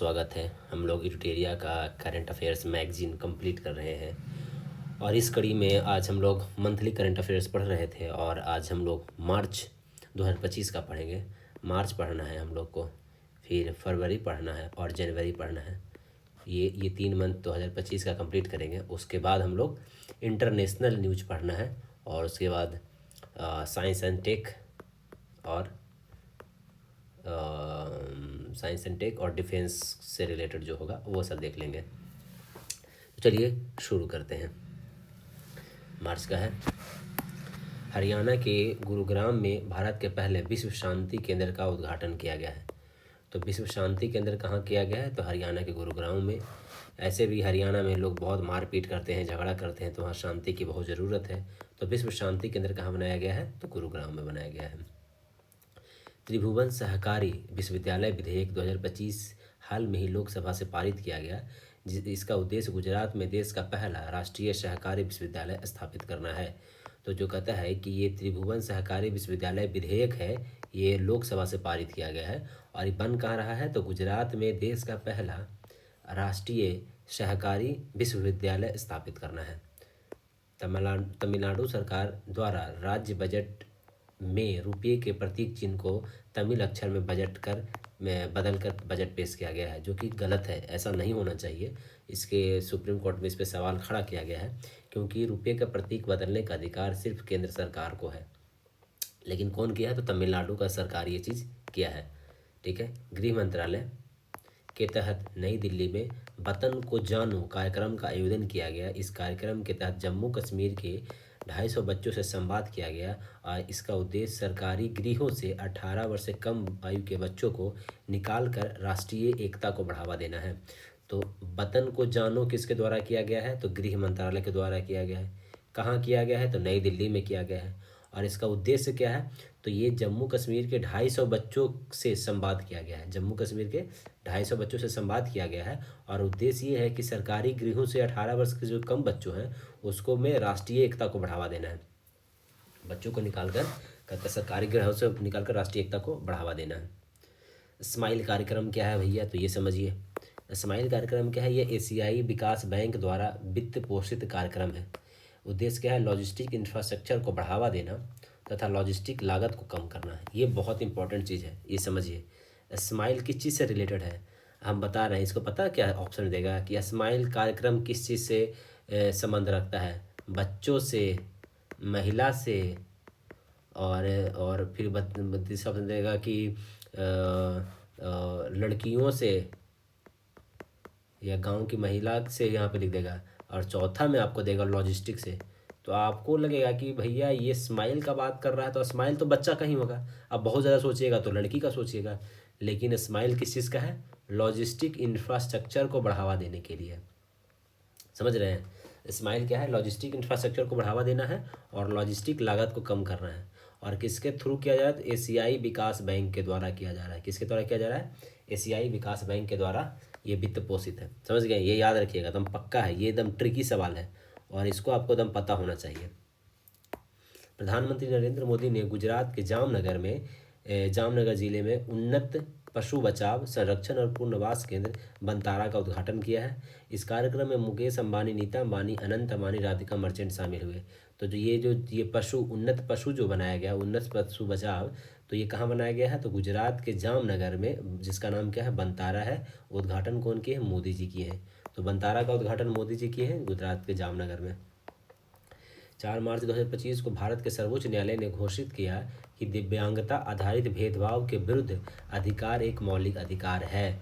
स्वागत है। हम लोग इटुटेरिया का करंट अफेयर्स मैगजीन कंप्लीट कर रहे हैं और इस कड़ी में आज हम लोग मंथली करंट अफेयर्स पढ़ रहे थे और आज हम लोग मार्च 2025 का पढ़ेंगे। मार्च पढ़ना है हम लोग को, फिर फरवरी पढ़ना है और जनवरी पढ़ना है। ये 3 मंथ 2025 का कंप्लीट करेंगे। उसके बाद हम लोग इंटरनेशनल न्यूज पढ़ना है और उसके बाद साइंस एंड टेक और साइंस एंड टेक और डिफेंस से रिलेटेड जो होगा वो सब देख लेंगे। तो चलिए शुरू करते हैं। मार्च का है। हरियाणा के गुरुग्राम में भारत के पहले विश्व शांति केंद्र का उद्घाटन किया गया है। तो विश्व शांति केंद्र कहाँ किया गया है? तो हरियाणा के गुरुग्राम में। ऐसे भी हरियाणा में लोग बहुत मारपीट करते हैं, झगड़ा करते हैं, तो वहाँ शांति की बहुत ज़रूरत है। तो विश्व शांति केंद्र कहाँ बनाया गया है? तो गुरुग्राम में बनाया गया है। त्रिभुवन सहकारी विश्वविद्यालय विधेयक 2025 हाल में ही लोकसभा से पारित किया गया। इसका उद्देश्य गुजरात में देश का पहला राष्ट्रीय सहकारी विश्वविद्यालय स्थापित करना है। तो जो कहता है कि ये त्रिभुवन सहकारी विश्वविद्यालय विधेयक है, ये लोकसभा से पारित किया गया है और ये बन कहाँ रहा है? तो गुजरात में देश का पहला राष्ट्रीय सहकारी विश्वविद्यालय स्थापित करना है। तमिलनाडु सरकार द्वारा राज्य बजट में रुपये के प्रतीक चिन्ह को तमिल अक्षर में बदलकर बजट पेश किया गया है, जो कि गलत है। ऐसा नहीं होना चाहिए। इसके सुप्रीम कोर्ट में इस पर सवाल खड़ा किया गया है, क्योंकि रुपये का प्रतीक बदलने का अधिकार सिर्फ केंद्र सरकार को है। लेकिन कौन किया है? तो तमिलनाडु का सरकार ये चीज़ किया है। ठीक है। गृह मंत्रालय के तहत नई दिल्ली में वतन को जानो कार्यक्रम का आयोजन किया गया। इस कार्यक्रम के तहत जम्मू कश्मीर के 250 बच्चों से संवाद किया गया और इसका उद्देश्य सरकारी गृहों से 18 वर्ष से कम आयु के बच्चों को निकालकर राष्ट्रीय एकता को बढ़ावा देना है। तो वतन को जानो किसके द्वारा किया गया है? तो गृह मंत्रालय के द्वारा किया गया है। कहाँ किया गया है? तो नई दिल्ली में किया गया है। और इसका उद्देश्य क्या है? तो ये जम्मू कश्मीर के 250 बच्चों से संवाद किया गया है। जम्मू कश्मीर के 250 बच्चों से संवाद किया गया है और उद्देश्य ये है कि सरकारी गृहों से 18 वर्ष के जो कम बच्चों हैं उसको में राष्ट्रीय एकता को बढ़ावा देना है। बच्चों को निकालकर सरकारी गृहों से निकालकर राष्ट्रीय एकता को बढ़ावा देना है। स्माइल कार्यक्रम क्या है भैया? तो ये समझिए। स्माइल कार्यक्रम क्या है? ये एशियाई विकास बैंक द्वारा वित्त पोषित कार्यक्रम है। उद्देश्य क्या है? लॉजिस्टिक इंफ्रास्ट्रक्चर को बढ़ावा देना तथा लॉजिस्टिक लागत को कम करना है। ये बहुत इंपॉर्टेंट चीज़ है, ये समझिए। स्माइल किस चीज़ से रिलेटेड है हम बता रहे हैं। इसको पता क्या ऑप्शन देगा कि स्माइल कार्यक्रम किस चीज़ से संबंध रखता है? बच्चों से, महिला से और फिर तीसरा ऑप्शन देगा कि लड़कियों से या गांव की महिला से यहाँ पे लिख देगा और चौथा में आपको देगा लॉजिस्टिक से। तो आपको लगेगा कि भैया ये स्माइल का बात कर रहा है तो स्माइल तो बच्चा का ही होगा। अब बहुत ज़्यादा सोचिएगा तो लड़की का सोचिएगा, लेकिन स्माइल किस चीज़ का है? लॉजिस्टिक इंफ्रास्ट्रक्चर को बढ़ावा देने के लिए। समझ रहे हैं? स्माइल क्या है? लॉजिस्टिक इंफ्रास्ट्रक्चर को बढ़ावा देना है और लॉजिस्टिक लागत को कम करना है। और किसके थ्रू किया जा रहा है? तो एशियाई विकास बैंक के द्वारा किया जा रहा है। किसके द्वारा किया जा रहा है? एशियाई विकास बैंक के द्वारा ये वित्त पोषित है। समझ गए? ये याद रखिएगा, एकदम पक्का है। ये एकदम ट्रिकी सवाल है और इसको आपको एकदम पता होना चाहिए। प्रधानमंत्री नरेंद्र मोदी ने गुजरात के जामनगर जिले में उन्नत पशु बचाव, संरक्षण और पुनर्वास केंद्र बंतारा का उद्घाटन किया है। इस कार्यक्रम में मुकेश अंबानी, नीता अंबानी, अनंत अंबानी, राधिका मर्चेंट शामिल हुए। तो ये उन्नत पशु जो बनाया गया, उन्नत पशु बचाव, तो ये कहाँ बनाया गया है? तो गुजरात के जामनगर में, जिसका नाम क्या है? बंतारा है। उद्घाटन कौन किए हैं? मोदी जी किए हैं। तो बंतारा का उद्घाटन मोदी जी किए हैं गुजरात के जामनगर में। 4 मार्च 2025 को भारत के सर्वोच्च न्यायालय ने घोषित किया कि दिव्यांगता आधारित भेदभाव के विरुद्ध अधिकार एक मौलिक अधिकार है।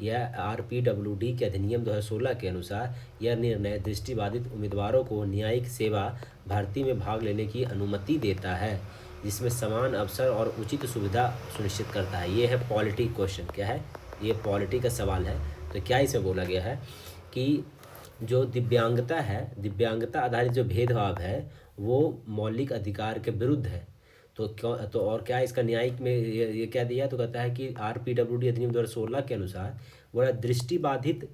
यह आरपीडब्ल्यूडी के अधिनियम 2016 के अनुसार यह निर्णय दृष्टिबाधित उम्मीदवारों को न्यायिक सेवा भर्ती में भाग लेने की अनुमति देता है, जिसमें समान अवसर और उचित सुविधा सुनिश्चित करता है। ये है पॉलिटी क्वेश्चन। क्या है? ये पॉलिटी का सवाल है। तो क्या इसे बोला गया है कि जो दिव्यांगता है, दिव्यांगता आधारित जो भेदभाव है वो मौलिक अधिकार के विरुद्ध है। तो क्यों? तो और क्या इसका न्यायिक में ये क्या दिया? तो कहता है कि आरपीडब्ल्यूडी अधिनियम 2016 के अनुसार वह दृष्टिबाधित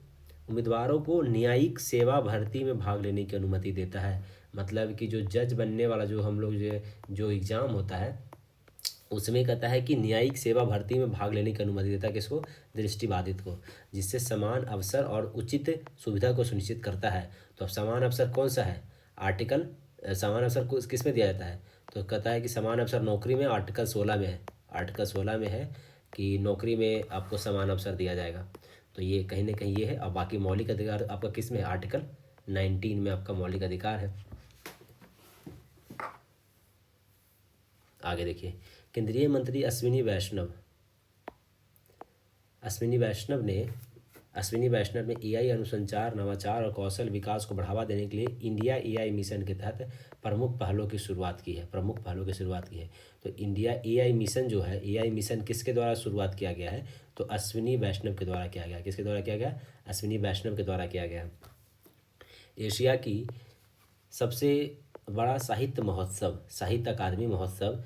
उम्मीदवारों को न्यायिक सेवा भर्ती में भाग लेने की अनुमति देता है। मतलब कि जो जज बनने वाला जो हम लोग जो एग्ज़ाम होता है उसमें कहता है कि न्यायिक सेवा भर्ती में भाग लेने की अनुमति देता है किसको, दृष्टिबाधित को, जिससे समान अवसर और उचित सुविधा को सुनिश्चित करता है। तो अब समान अवसर कौन सा है, आर्टिकल समान अवसर को किस में दिया जाता है, तो कहता है कि समान अवसर नौकरी में आर्टिकल 16 में है, आर्टिकल 16 में है कि नौकरी में आपको समान अवसर दिया जाएगा। तो ये कहीं ना कहीं ये है। और बाकी मौलिक अधिकार आपका किस में है, आर्टिकल 19 में आपका मौलिक अधिकार है। आगे देखिए, केंद्रीय मंत्री अश्विनी वैष्णव ने एआई अनुसंचार, नवाचार और कौशल विकास को बढ़ावा देने के लिए इंडिया एआई मिशन के तहत प्रमुख पहलों की शुरुआत की है। तो इंडिया एआई मिशन जो है, एआई मिशन किसके द्वारा शुरुआत किया गया है, तो अश्विनी वैष्णव के द्वारा किया गया। किसके द्वारा किया गया, अश्विनी वैष्णव के द्वारा किया गया। एशिया की सबसे बड़ा साहित्य अकादमी महोत्सव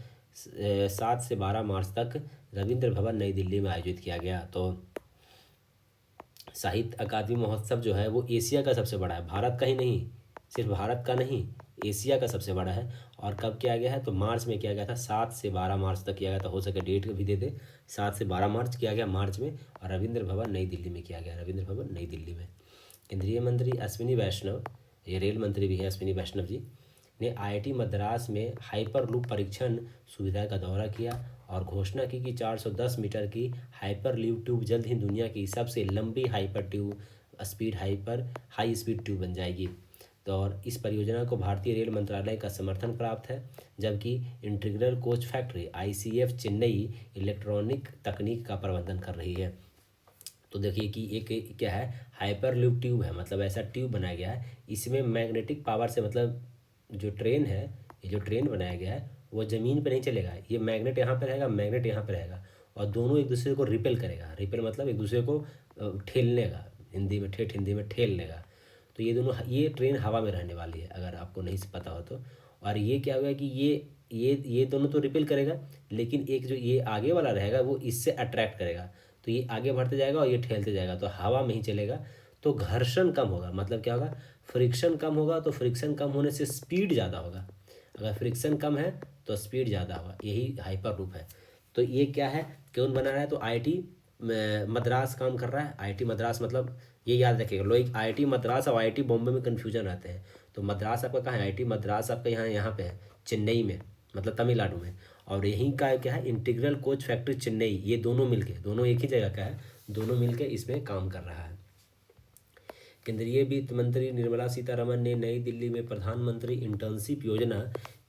7 से 12 मार्च तक रविंद्र भवन नई दिल्ली में आयोजित किया गया। तो साहित्य अकादमी महोत्सव जो है वो एशिया का सबसे बड़ा है, भारत का ही नहीं, सिर्फ भारत का नहीं, एशिया का सबसे बड़ा है। और कब किया गया है, तो मार्च में किया गया था, 7 से 12 मार्च तक किया गया था। हो सके डेट भी दे दे, 7 से 12 मार्च किया गया मार्च में, और रविंद्र भवन नई दिल्ली में किया गया, रविंद्र भवन नई दिल्ली में। केंद्रीय मंत्री अश्विनी वैष्णव, ये रेल मंत्री भी हैं अश्विनी वैष्णव जी, ने आईआईटी मद्रास में हाइपरलूप परीक्षण सुविधा का दौरा किया और घोषणा की कि 410 मीटर की हाइपरलूप ट्यूब जल्द ही दुनिया की सबसे लंबी हाई स्पीड ट्यूब बन जाएगी। तो और इस परियोजना को भारतीय रेल मंत्रालय का समर्थन प्राप्त है, जबकि integral coach factory ICF Chennai electronic तकनीक का प्रबंधन कर रही है। तो देखिए कि एक क्या है, हाइपरलूप ट्यूब है, मतलब ऐसा ट्यूब बनाया गया है, इसमें मैग्नेटिक पावर से, मतलब जो ट्रेन है, ये जो ट्रेन बनाया गया है वो ज़मीन पे नहीं चलेगा, ये मैग्नेट यहाँ पे रहेगा, मैग्नेट यहाँ पे रहेगा, और दोनों एक दूसरे को रिपेल करेगा। रिपेल मतलब एक दूसरे को ठेलने का, हिंदी में ठेलने का। तो ये ट्रेन हवा में रहने वाली है, अगर आपको नहीं पता हो तो। और ये क्या होगा कि ये दोनों तो रिपेल करेगा, लेकिन एक जो ये आगे वाला रहेगा वो इससे अट्रैक्ट करेगा, तो ये आगे बढ़ते जाएगा और ये ठेलते जाएगा, तो हवा में ही चलेगा। तो घर्षण कम होगा, मतलब क्या होगा, फ्रिक्शन कम होगा, तो फ्रिक्शन कम होने से स्पीड ज़्यादा होगा। अगर फ्रिक्शन कम है तो स्पीड ज़्यादा होगा, यही हाइपर लूप है। तो ये क्या है, कौन बना रहा है, तो आईआईटी मद्रास काम कर रहा है। आईआईटी मद्रास मतलब ये याद रखिएगा, लोग आईआईटी मद्रास और आईआईटी बॉम्बे में कन्फ्यूजन रहते हैं। तो मद्रास आपका कहाँ है, आईआईटी मद्रास आपका यहाँ पे है, चेन्नई में, मतलब तमिलनाडु में। और यहीं का क्या है, इंटीग्रल कोच फैक्ट्री चेन्नई, ये दोनों एक ही जगह का है, दोनों मिलके इसमें काम कर रहा है। केंद्रीय वित्त मंत्री निर्मला सीतारमण ने नई दिल्ली में प्रधानमंत्री इंटर्नशिप योजना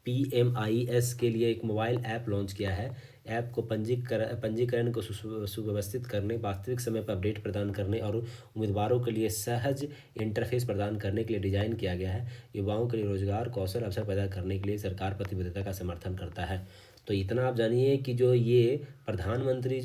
PMIS के लिए एक मोबाइल ऐप लॉन्च किया है। ऐप को पंजीकरण को सुव्यवस्थित करने, वास्तविक समय पर अपडेट प्रदान करने और उम्मीदवारों के लिए सहज इंटरफेस प्रदान करने के लिए डिज़ाइन किया गया है। युवाओं के लिए रोजगार कौशल अवसर पैदा करने के लिए सरकार प्रतिबद्धता का समर्थन करता है। तो इतना आप जानिए कि जो ये प्रधानमंत्री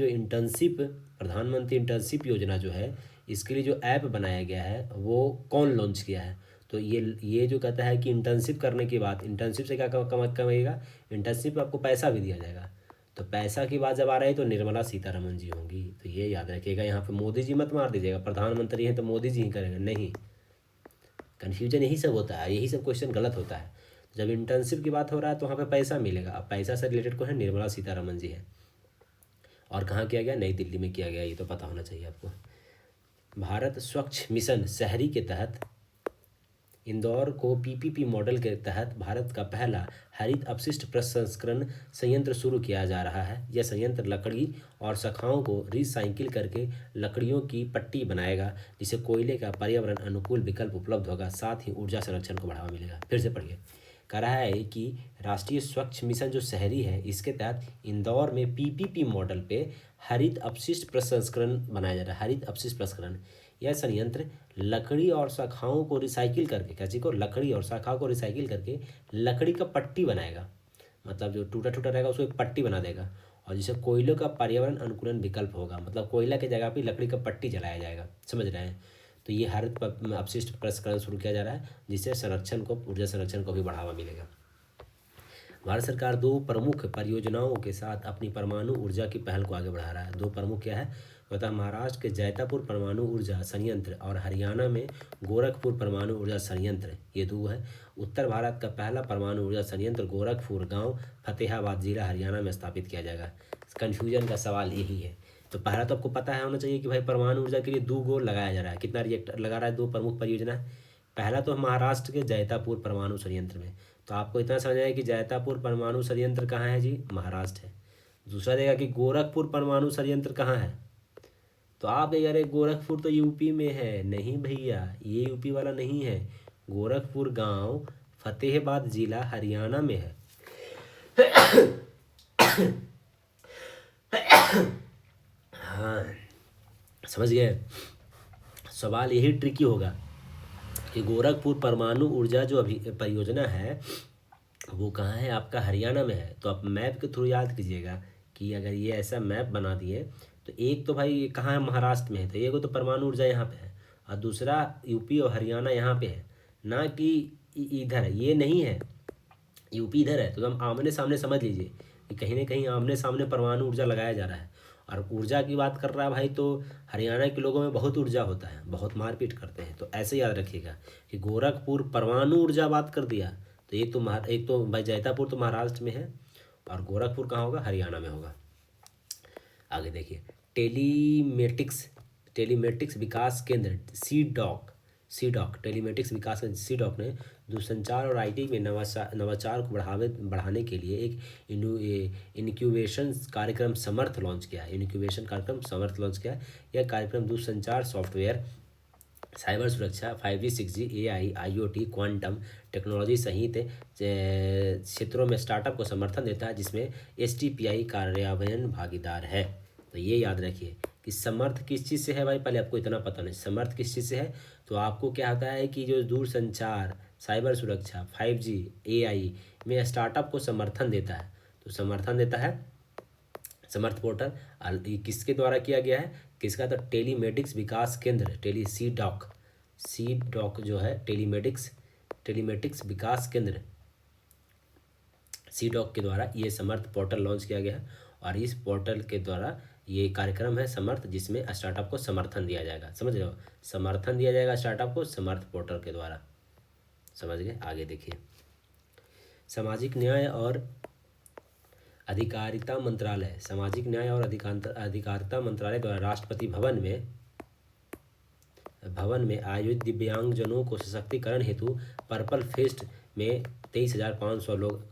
इंटर्नशिप योजना जो है, इसके लिए जो ऐप बनाया गया है वो कौन लॉन्च किया है, तो ये जो कहता है कि इंटर्नशिप करने के बाद, इंटर्नशिप से क्या कमाएगा, इंटर्नशिप में आपको पैसा भी दिया जाएगा। तो पैसा की बात जब आ रही है तो निर्मला सीतारमण जी होंगी, तो ये याद रखिएगा। यहाँ पे मोदी जी मत मार दीजिएगा, प्रधानमंत्री हैं तो मोदी जी ही करेंगे, नहीं, कन्फ्यूजन यही सब होता है, यही सब क्वेश्चन गलत होता है। जब इंटर्नशिप की बात हो रहा है तो वहाँ पे पैसा मिलेगा, अब पैसा से रिलेटेड को है निर्मला सीतारमण जी है। और कहाँ किया गया, नई दिल्ली में किया गया, ये तो पता होना चाहिए आपको। भारत स्वच्छ मिशन शहरी के तहत इंदौर को PPP मॉडल के तहत भारत का पहला हरित अपशिष्ट प्रसंस्करण संयंत्र शुरू किया जा रहा है। यह संयंत्र लकड़ी और शाखाओं को रिसाइकिल करके लकड़ियों की पट्टी बनाएगा, जिससे कोयले का पर्यावरण अनुकूल विकल्प उपलब्ध होगा, साथ ही ऊर्जा संरक्षण को बढ़ावा मिलेगा। फिर से पढ़िए, कह रहा है कि राष्ट्रीय स्वच्छ मिशन जो शहरी है, इसके तहत इंदौर में PPP मॉडल पे हरित अपशिष्ट प्रसंस्करण बनाया जा रहा है। हरित अपशिष्ट प्रसंस्करण, यह संयंत्र लकड़ी और शाखाओं को रिसाइकिल करके, कैसे को, लकड़ी और शाखाओं को रिसाइकिल करके लकड़ी का पट्टी बनाएगा, मतलब जो टूटा रहेगा उसको एक पट्टी बना देगा, और जिससे कोयलों का पर्यावरण अनुकूलन विकल्प होगा, मतलब कोयला की जगह पे लकड़ी का पट्टी जलाया जाएगा, समझ रहे हैं। तो ये हरित अपशिष्ट प्रसंस्करण शुरू किया जा रहा है, जिससे ऊर्जा संरक्षण को भी बढ़ावा मिलेगा। भारत सरकार 2 प्रमुख परियोजनाओं के साथ अपनी परमाणु ऊर्जा की पहल को आगे बढ़ा रहा है। 2 प्रमुख क्या है, होता है महाराष्ट्र के जैतापुर परमाणु ऊर्जा संयंत्र और हरियाणा में गोरखपुर परमाणु ऊर्जा संयंत्र, ये दो है। उत्तर भारत का पहला परमाणु ऊर्जा संयंत्र गोरखपुर गांव फतेहाबाद जिला हरियाणा में स्थापित किया जाएगा। कन्फ्यूजन का सवाल यही है। तो पहला तो आपको पता है होना चाहिए कि भाई परमाणु ऊर्जा के लिए 2 गो लगाया जा रहा है। कितना रिएक्टर लगा रहा है? 2 प्रमुख परियोजना है। पहला तो महाराष्ट्र के जैतापुर परमाणु संयंत्र में, तो आपको इतना समझ आया कि जैतापुर परमाणु संयंत्र कहाँ है जी? महाराष्ट्र है। दूसरा देगा कि गोरखपुर परमाणु संयंत्र कहाँ है, तो आप देगा अरे गोरखपुर तो यूपी में है। नहीं भैया, ये यूपी वाला नहीं है। गोरखपुर गांव फतेहाबाद जिला हरियाणा में है। हाँ, समझ गए। सवाल यही ट्रिकी होगा कि गोरखपुर परमाणु ऊर्जा जो अभी परियोजना है वो कहाँ है? आपका हरियाणा में है। तो आप मैप के थ्रू याद कीजिएगा कि अगर ये ऐसा मैप बना दिए तो एक तो भाई कहाँ है? महाराष्ट्र में है, तो एक तो परमाणु ऊर्जा यहाँ पे है और दूसरा यूपी और हरियाणा यहाँ पे है, ना कि इधर है। ये नहीं है, यूपी इधर है। तो हम आमने सामने समझ लीजिए कि कहीं ना कहीं आमने सामने परमाणु ऊर्जा लगाया जा रहा है। और ऊर्जा की बात कर रहा है भाई, तो हरियाणा के लोगों में बहुत ऊर्जा होता है, बहुत मारपीट करते हैं। तो ऐसे याद रखिएगा कि गोरखपुर परमाणु ऊर्जा बात कर दिया तो एक तो भाई जैतापुर तो महाराष्ट्र में है और गोरखपुर कहाँ होगा? हरियाणा में होगा। आगे देखिए, टेलीमेटिक्स विकास केंद्र सीडॉक टेलीमेटिक्स विकास केंद्र सीडॉक ने दूरसंचार और आईटी में नवाचार को बढ़ाने के लिए एक इनक्यूबेशन कार्यक्रम समर्थ लॉन्च किया। यह कार्यक्रम दूरसंचार सॉफ्टवेयर, साइबर सुरक्षा, 5G 6G, AI, IoT, quantum technology सहित क्षेत्रों में स्टार्टअप को समर्थन देता है, जिसमें STPI कार्यान्वयन भागीदार है। तो ये याद रखिए कि समर्थ किस चीज़ से है भाई, पहले आपको इतना पता नहीं समर्थ किस चीज़ से है। तो आपको क्या होता है कि जो दूरसंचार, साइबर सुरक्षा, 5G, AI में स्टार्टअप को समर्थन देता है, तो समर्थन देता है समर्थ पोर्टल। ये किसके द्वारा किया गया है? किसका? तो टेलीमेटिक्स विकास केंद्र सीडॉक जो है टेलीमेटिक्स विकास केंद्र सीडॉक के द्वारा ये समर्थ पोर्टल लॉन्च किया गया है। और इस पोर्टल के द्वारा ये कार्यक्रम है समर्थ, जिसमें स्टार्टअप को समर्थन दिया जाएगा। समझ रहे हो? समर्थन दिया जाएगा स्टार्टअप को समर्थ पोर्टल के द्वारा। समझ गए? आगे देखिए, सामाजिक न्याय और अधिकारिता मंत्रालय द्वारा राष्ट्रपति भवन में आयोजित दिव्यांगजनों को सशक्तिकरण हेतु पर्पल फेस्ट में 23,500 लोग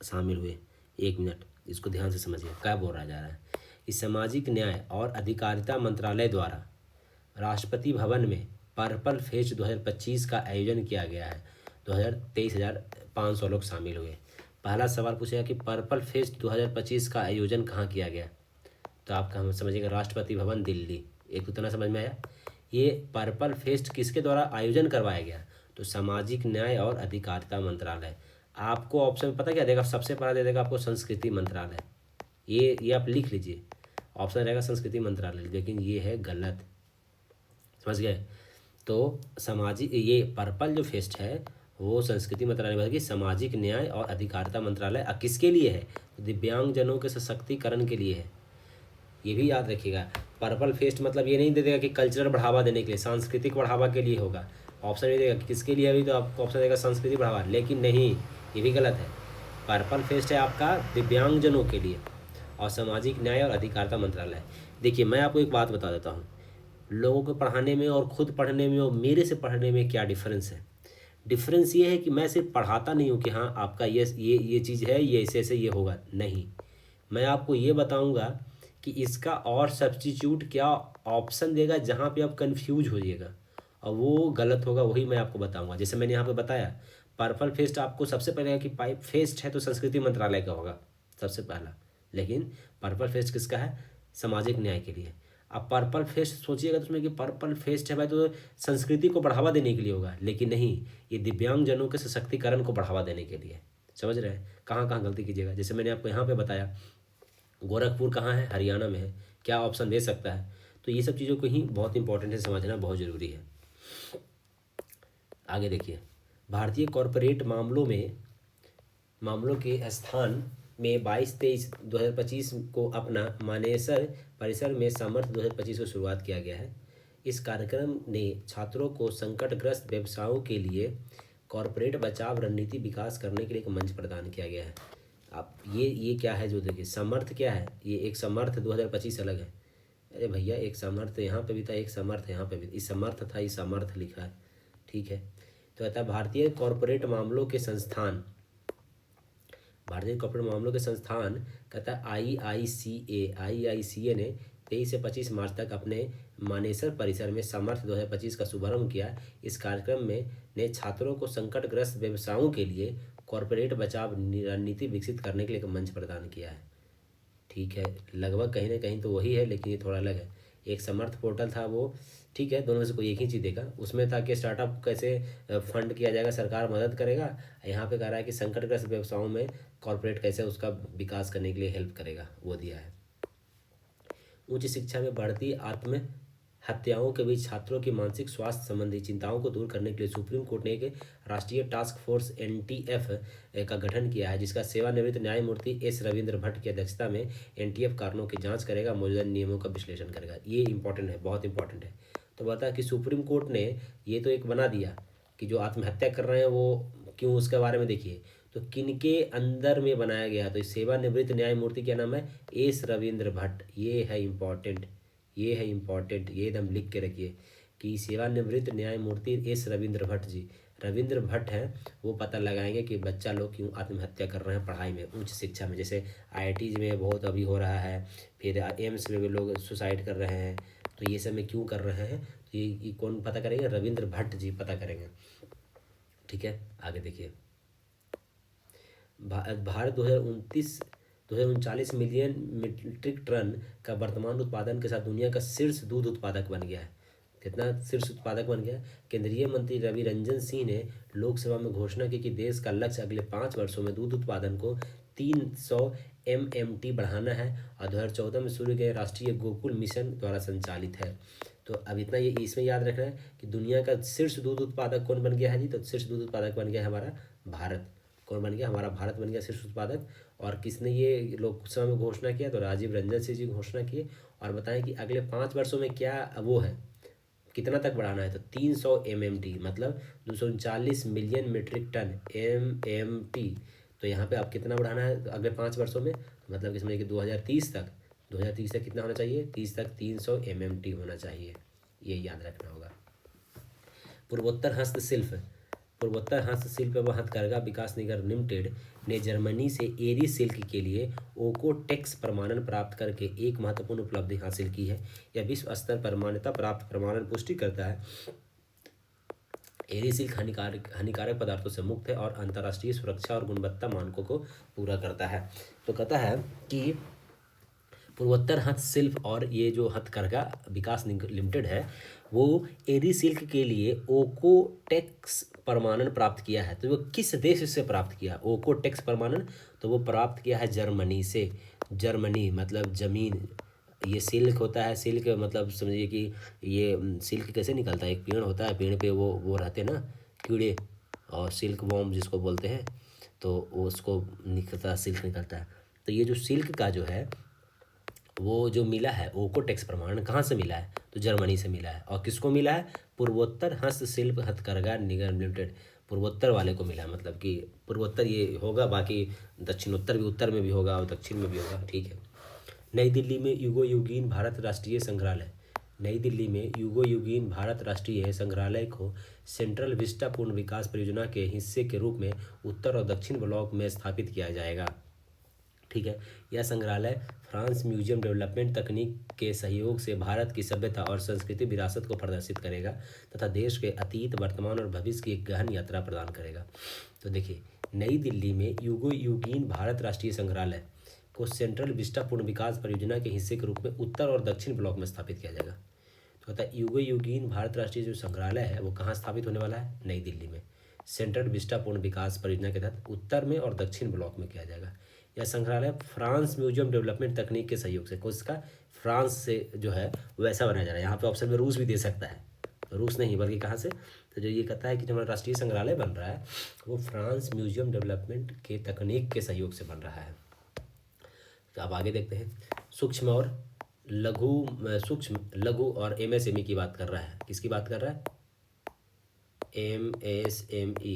शामिल हुए। 1 मिनट, इसको ध्यान से समझिए क्या बोला जा रहा है। इस सामाजिक न्याय और अधिकारिता मंत्रालय द्वारा राष्ट्रपति भवन में पर्पल फेस्ट 2025 का आयोजन किया गया है। 23,500 लोग शामिल हुए। पहला सवाल पूछेगा कि पर्पल फेस्ट 2025 का आयोजन कहाँ किया गया, तो आपका हम समझिएगा राष्ट्रपति भवन दिल्ली। एक उतना समझ में आया। ये पर्पल फेस्ट किसके द्वारा आयोजन करवाया गया, तो सामाजिक न्याय और अधिकारिता मंत्रालय। आपको ऑप्शन पता क्या देगा? सबसे पहला दे देगा आपको संस्कृति मंत्रालय। ये आप लिख लीजिए, ऑप्शन रहेगा संस्कृति मंत्रालय, लेकिन ये है गलत। समझ गए? तो ये पर्पल जो फेस्ट है वो संस्कृति मंत्रालय बल्कि सामाजिक न्याय और अधिकारिता मंत्रालय किसके लिए है? तो दिव्यांगजनों के सशक्तिकरण के लिए है। ये भी याद रखिएगा। पर्पल फेस्ट मतलब ये नहीं दे देगा कि कल्चरल बढ़ावा देने के लिए, सांस्कृतिक बढ़ावा के लिए होगा। ऑप्शन ये देगा कि किसके लिए, अभी तो आपको ऑप्शन देगा संस्कृति बढ़ावा, लेकिन नहीं, ये भी गलत है। पर्पल फेस्ट है आपका दिव्यांगजनों के लिए और सामाजिक न्याय और अधिकारिता मंत्रालय। देखिए, मैं आपको एक बात बता देता हूँ, लोगों को पढ़ाने में और खुद पढ़ने में और मेरे से पढ़ने में क्या डिफरेंस है। डिफरेंस ये है कि मैं सिर्फ पढ़ाता नहीं हूँ कि हाँ आपका ये चीज़ है, ये ऐसे ये होगा, नहीं। मैं आपको ये बताऊँगा कि इसका और सब्स्टिट्यूट क्या ऑप्शन देगा जहाँ पे आप कंफ्यूज हो जाइएगा और वो गलत होगा, वही मैं आपको बताऊँगा। जैसे मैंने यहाँ पे बताया, पर्पल फेस्ट आपको सबसे पहले कि पाइप फेस्ट है तो संस्कृति मंत्रालय का होगा सबसे पहला, लेकिन पर्पल फेस्ट किसका है? सामाजिक न्याय के लिए। अब पर्पल फेस्ट सोचिएगा तो उसमें कि पर्पल फेस्ट है भाई तो संस्कृति को बढ़ावा देने के लिए होगा, लेकिन नहीं, ये दिव्यांगजनों के सशक्तिकरण को बढ़ावा देने के लिए। समझ रहे हैं? कहाँ कहाँ गलती कीजिएगा। जैसे मैंने आपको यहाँ पे बताया, गोरखपुर कहाँ है? हरियाणा में है। क्या ऑप्शन दे सकता है? तो ये सब चीज़ों को ही बहुत इंपॉर्टेंट है, समझना बहुत ज़रूरी है। आगे देखिए, भारतीय कॉरपोरेट मामलों के स्थान में 22-23-2025 को अपना मानेसर परिसर में समर्थ 2025 को शुरुआत किया गया है। इस कार्यक्रम ने छात्रों को संकटग्रस्त व्यवसायों के लिए कॉरपोरेट बचाव रणनीति विकास करने के लिए एक मंच प्रदान किया गया है। आप ये क्या है जो देखिए समर्थ क्या है, ये एक समर्थ 2025 अलग है। अरे भैया एक समर्थ यहाँ पे भी था, एक समर्थ यहाँ पे भी, इस समर्थ था, इस समर्थ लिखा है, ठीक है। तो कहता है भारतीय कॉरपोरेट मामलों के संस्थान, भारतीय कॉर्पोरेट मामलों के संस्थान कहता है आईआईसीए ने 23 से 25 मार्च तक अपने मानेसर परिसर में समर्थ 2025 का शुभारंभ किया। इस कार्यक्रम में ने छात्रों को संकटग्रस्त व्यवसायों के लिए कॉरपोरेट बचाव रणनीति विकसित करने के लिए एक मंच प्रदान किया है, ठीक है। लगभग कहीं ना कहीं तो वही है, लेकिन ये थोड़ा अलग है। एक समर्थ पोर्टल था वो, ठीक है, दोनों में से कोई एक ही चीज़ देगा उसमें था कि स्टार्टअप कैसे फंड किया जाएगा, सरकार मदद करेगा। यहाँ पे कह रहा है कि संकटग्रस्त व्यवसायों में कॉरपोरेट कैसे उसका विकास करने के लिए हेल्प करेगा, वो दिया है। उच्च शिक्षा में बढ़ती आत्महत्याओं के बीच छात्रों की मानसिक स्वास्थ्य संबंधी चिंताओं को दूर करने के लिए सुप्रीम कोर्ट ने एक राष्ट्रीय टास्क फोर्स एनटीएफ का गठन किया है, जिसका सेवानिवृत्त न्यायमूर्ति एस रविंद्र भट्ट की अध्यक्षता में एनटीएफ कारणों की जांच करेगा, मौजूदा नियमों का विश्लेषण करेगा। ये इंपॉर्टेंट है, बहुत इंपॉर्टेंट है। तो बता कि सुप्रीम कोर्ट ने ये तो एक बना दिया कि जो आत्महत्या कर रहे हैं वो क्यों, उसके बारे में देखिए तो किनके अंदर में बनाया गया। तो सेवानिवृत्त न्यायमूर्ति क्या नाम है, एस रविंद्र भट्ट। ये है इम्पॉर्टेंट, ये है इम्पॉर्टेंट, ये एकदम लिख के रखिए कि सेवानिवृत्त न्यायमूर्ति एस रविंद्र भट्ट जी, रविंद्र भट्ट हैं, वो पता लगाएंगे कि बच्चा लोग क्यों आत्महत्या कर रहे हैं पढ़ाई में, उच्च शिक्षा में। जैसे आईआईटी में बहुत अभी हो रहा है, फिर एम्स में भी लोग सुसाइड कर रहे हैं, तो ये सब में क्यों कर रहे हैं, तो ये कौन पता करेंगे, रविंद्र भट्ट जी पता करेंगे, ठीक है। आगे देखिए भारत 2039 मिलियन मीट्रिक टन का वर्तमान उत्पादन के साथ दुनिया का शीर्ष दूध उत्पादक बन गया है। कितना शीर्ष उत्पादक बन गया। केंद्रीय मंत्री रवि रंजन सिंह ने लोकसभा में घोषणा की कि देश का लक्ष्य अगले 5 वर्षों में दूध उत्पादन को 300 MMT बढ़ाना है और 2014 में शुरू किए राष्ट्रीय गोकुल मिशन द्वारा संचालित है। तो अब इतना ये इसमें याद रखना है कि दुनिया का शीर्ष दूध उत्पादक कौन बन गया है जी, तो शीर्ष दूध उत्पादक बन गया है हमारा भारत। कौन बन गया, हमारा भारत बन गया शीर्ष उत्पादक। और किसने ये लोकसभा में घोषणा किया, तो राजीव रंजन सिंह जी घोषणा किए। और बताएं कि अगले 5 वर्षों में क्या वो है, कितना तक बढ़ाना है, तो 300 MMT मतलब 239 मिलियन मीट्रिक टन MMT। तो यहाँ पे अब कितना बढ़ाना है अगले 5 वर्षों में, तो मतलब कि समझिए कि 2030 तक कितना होना चाहिए, 30 तक 300 MMT होना चाहिए, ये याद रखना होगा। पूर्वोत्तर हस्तशिल्प व हथकरघा विकास निगम लिमिटेड ने जर्मनी से एरी सिल्क के लिए ओकोटेक्स प्रमाणन प्राप्त करके एक महत्वपूर्ण उपलब्धि हासिल की है। यह विश्व स्तर पर मान्यता प्राप्त प्रमाणन पुष्टि करता है एरी सिल्क हानिकारक पदार्थों से मुक्त है और अंतर्राष्ट्रीय सुरक्षा और गुणवत्ता मानकों को पूरा करता है। तो कहता है कि पूर्वोत्तर हस्तशिल्प और ये जो हथकरघा विकास लिमिटेड है वो एरी सिल्क के लिए ओकोटेक्स प्रमाणन प्राप्त किया है। तो वो किस देश से प्राप्त किया ओकोटेक्स प्रमाणन, तो वो प्राप्त किया है जर्मनी से। जर्मनी मतलब जमीन, ये सिल्क होता है, सिल्क मतलब समझिए कि ये सिल्क कैसे निकलता है, एक पेड़ होता है, पेड़ पे वो रहते हैं ना कीड़े, और सिल्क वॉर्म जिसको बोलते हैं, तो उसको निकलता सिल्क निकलता है। तो ये जो सिल्क का जो है वो जो मिला है ओकोटेक्स प्रमाणन कहाँ से मिला है, तो जर्मनी से मिला है। और किसको मिला है, पूर्वोत्तर हस्तशिल्प हथकरघा निगम लिमिटेड, पूर्वोत्तर वाले को मिला है। मतलब कि पूर्वोत्तर ये होगा, बाकी दक्षिणोत्तर भी, उत्तर में भी होगा और दक्षिण में भी होगा, ठीक है। नई दिल्ली में युगो युगीन भारत राष्ट्रीय संग्रहालय, नई दिल्ली में युगो युगीन भारत राष्ट्रीय संग्रहालय को सेंट्रल विस्टा पूर्ण विकास परियोजना के हिस्से के रूप में उत्तर और दक्षिण ब्लॉक में स्थापित किया जाएगा, ठीक है। यह संग्रहालय फ्रांस म्यूजियम डेवलपमेंट तकनीक के सहयोग से भारत की सभ्यता और संस्कृति विरासत को प्रदर्शित करेगा तथा देश के अतीत, वर्तमान और भविष्य की एक गहन यात्रा प्रदान करेगा। तो देखिए नई दिल्ली में युगो युगीन भारत राष्ट्रीय संग्रहालय को सेंट्रल विस्टा पूर्ण विकास परियोजना के हिस्से के रूप में उत्तर और दक्षिण ब्लॉक में स्थापित किया जाएगा। तो कहता है युगो युगीन भारत राष्ट्रीय जो संग्रहालय है वो कहाँ स्थापित होने वाला है, नई दिल्ली में, सेंट्रल विस्टा पूर्ण विकास परियोजना के तहत उत्तर में और दक्षिण ब्लॉक में किया जाएगा। यह संग्रहालय फ्रांस म्यूजियम डेवलपमेंट तकनीक के सहयोग से, किसका, फ्रांस से जो है वैसा बनाया जा रहा है। यहाँ पे ऑप्शन में रूस भी दे सकता है, तो रूस नहीं बल्कि कहाँ से, तो जो ये कहता है कि जो हमारा राष्ट्रीय संग्रहालय बन रहा है वो फ्रांस म्यूजियम डेवलपमेंट के तकनीक के सहयोग से बन रहा है। तो अब आगे देखते हैं सूक्ष्म और सूक्ष्म लघु और एमएसएमई की बात कर रहा है। किसकी बात कर रहा है? एमएसएमई।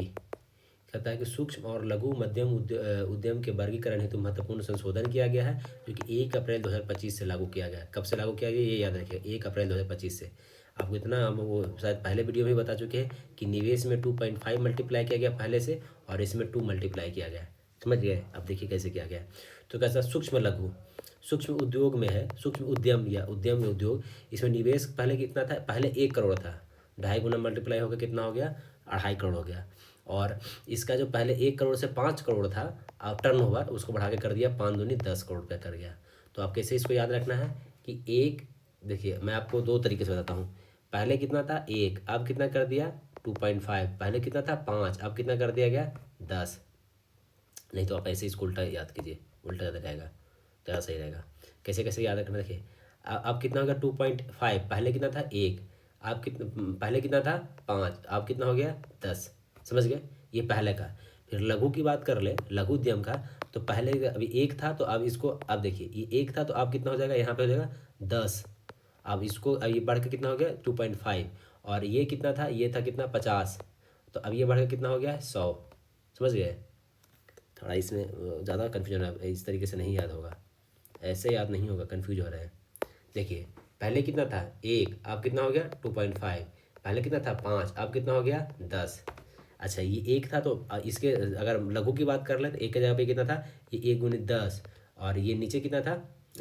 कहता है कि सूक्ष्म और लघु मध्यम उद्यम के वर्गीकरण हेतु महत्वपूर्ण संशोधन किया गया है, जो कि 1 अप्रैल 2025 से लागू किया गया है। कब से लागू किया गया ये याद रखिए, 1 अप्रैल 2025 से। आपको इतना हम वो शायद पहले वीडियो में बता चुके हैं कि निवेश में 2.5 मल्टीप्लाई किया गया पहले से, और इसमें 2 मल्टीप्लाई किया गया। समझ गए? अब देखिए कैसे किया गया। तो कैसा सूक्ष्म लघु, सूक्ष्म उद्योग में है, सूक्ष्म उद्यम या उद्यम में उद्योग, इसमें निवेश पहले कितना था? पहले 1 करोड़ था, 2.5 गुना मल्टीप्लाई होकर कितना हो गया? 2.5 करोड़ हो गया। और इसका जो पहले 1 करोड़ से 5 करोड़ था अब टर्न ओवर, उसको बढ़ा के कर दिया 5 दूनी 10 करोड़ रुपया कर गया। तो आप कैसे इसको याद रखना है कि एक, देखिए मैं आपको 2 तरीके से बताता हूँ। पहले कितना था? 1, अब कितना कर दिया? 2.5। पहले कितना था? 5, अब कितना कर दिया गया? 10। नहीं तो आप ऐसे इसको उल्टा याद कीजिए, उल्टा याद रहेगा, ज़्यादा सही रहेगा। कैसे कैसे याद रखना, देखिए अब कितना हो गया? 2.5, पहले कितना था? 1, आप पहले कितना था? 5, अब कितना हो गया? 10। समझ गए? ये पहले का। फिर लघु की बात कर ले, लघु उद्यम का, तो पहले अभी 1 था, तो अब इसको, अब देखिए ये 1 था तो अब कितना हो जाएगा? यहाँ पे हो जाएगा 10। अब इसको, अब ये बढ़ के कितना हो गया? 2.5। और ये कितना था? ये था कितना? 50। तो अब ये बढ़ के कितना हो गया? 100। समझ गए? थोड़ा इसमें ज़्यादा कन्फ्यूजन है, इस तरीके से नहीं याद होगा, ऐसे याद नहीं होगा, कन्फ्यूज हो रहे हैं। देखिए पहले कितना था? 1, अब कितना हो गया? 2.5। पहले कितना था? 5, अब कितना हो गया? 10। अच्छा ये 1 था, तो इसके अगर लघु की बात कर ले तो 1 की जगह पे कितना था? ये 1 गुनी 10। और ये नीचे कितना था?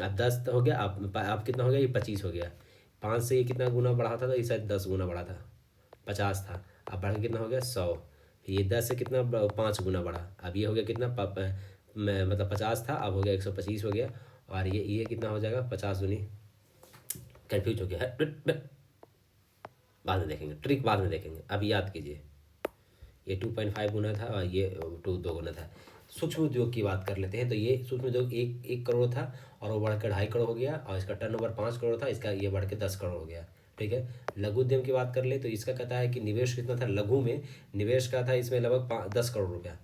अब 10 हो गया, अब कितना हो गया? ये 25 हो गया। 5 से ये कितना गुना बढ़ा था? तो ये शायद 10 गुना बढ़ा था, 50 था, अब बढ़ के कितना हो गया? 100। फिर ये 10 से कितना 5 गुना बढ़ा, अब ये हो गया कितना? मतलब 50 था, अब हो गया 125 हो गया। और ये कितना हो जाएगा? 50 दूनी, कन्फ्यूज हो गया है, बाद में देखेंगे, ट्रिक बाद में देखेंगे, अभी याद कीजिए। ये 2.5 गुना था और ये 2 गुना था। सूक्ष्म उद्योग की बात कर लेते हैं। तो ये सूक्ष्म उद्योग 1 करोड़ था और वो बढ़कर 2.5 करोड़ हो गया, और इसका टर्नओवर 5 करोड़ था, इसका ये बढ़ के 10 करोड़ हो गया। ठीक है। लघु उद्यम की बात कर ले तो इसका कहता है कि निवेश कितना था? लघु में निवेश का था इसमें लगभग 10 करोड़ रुपया।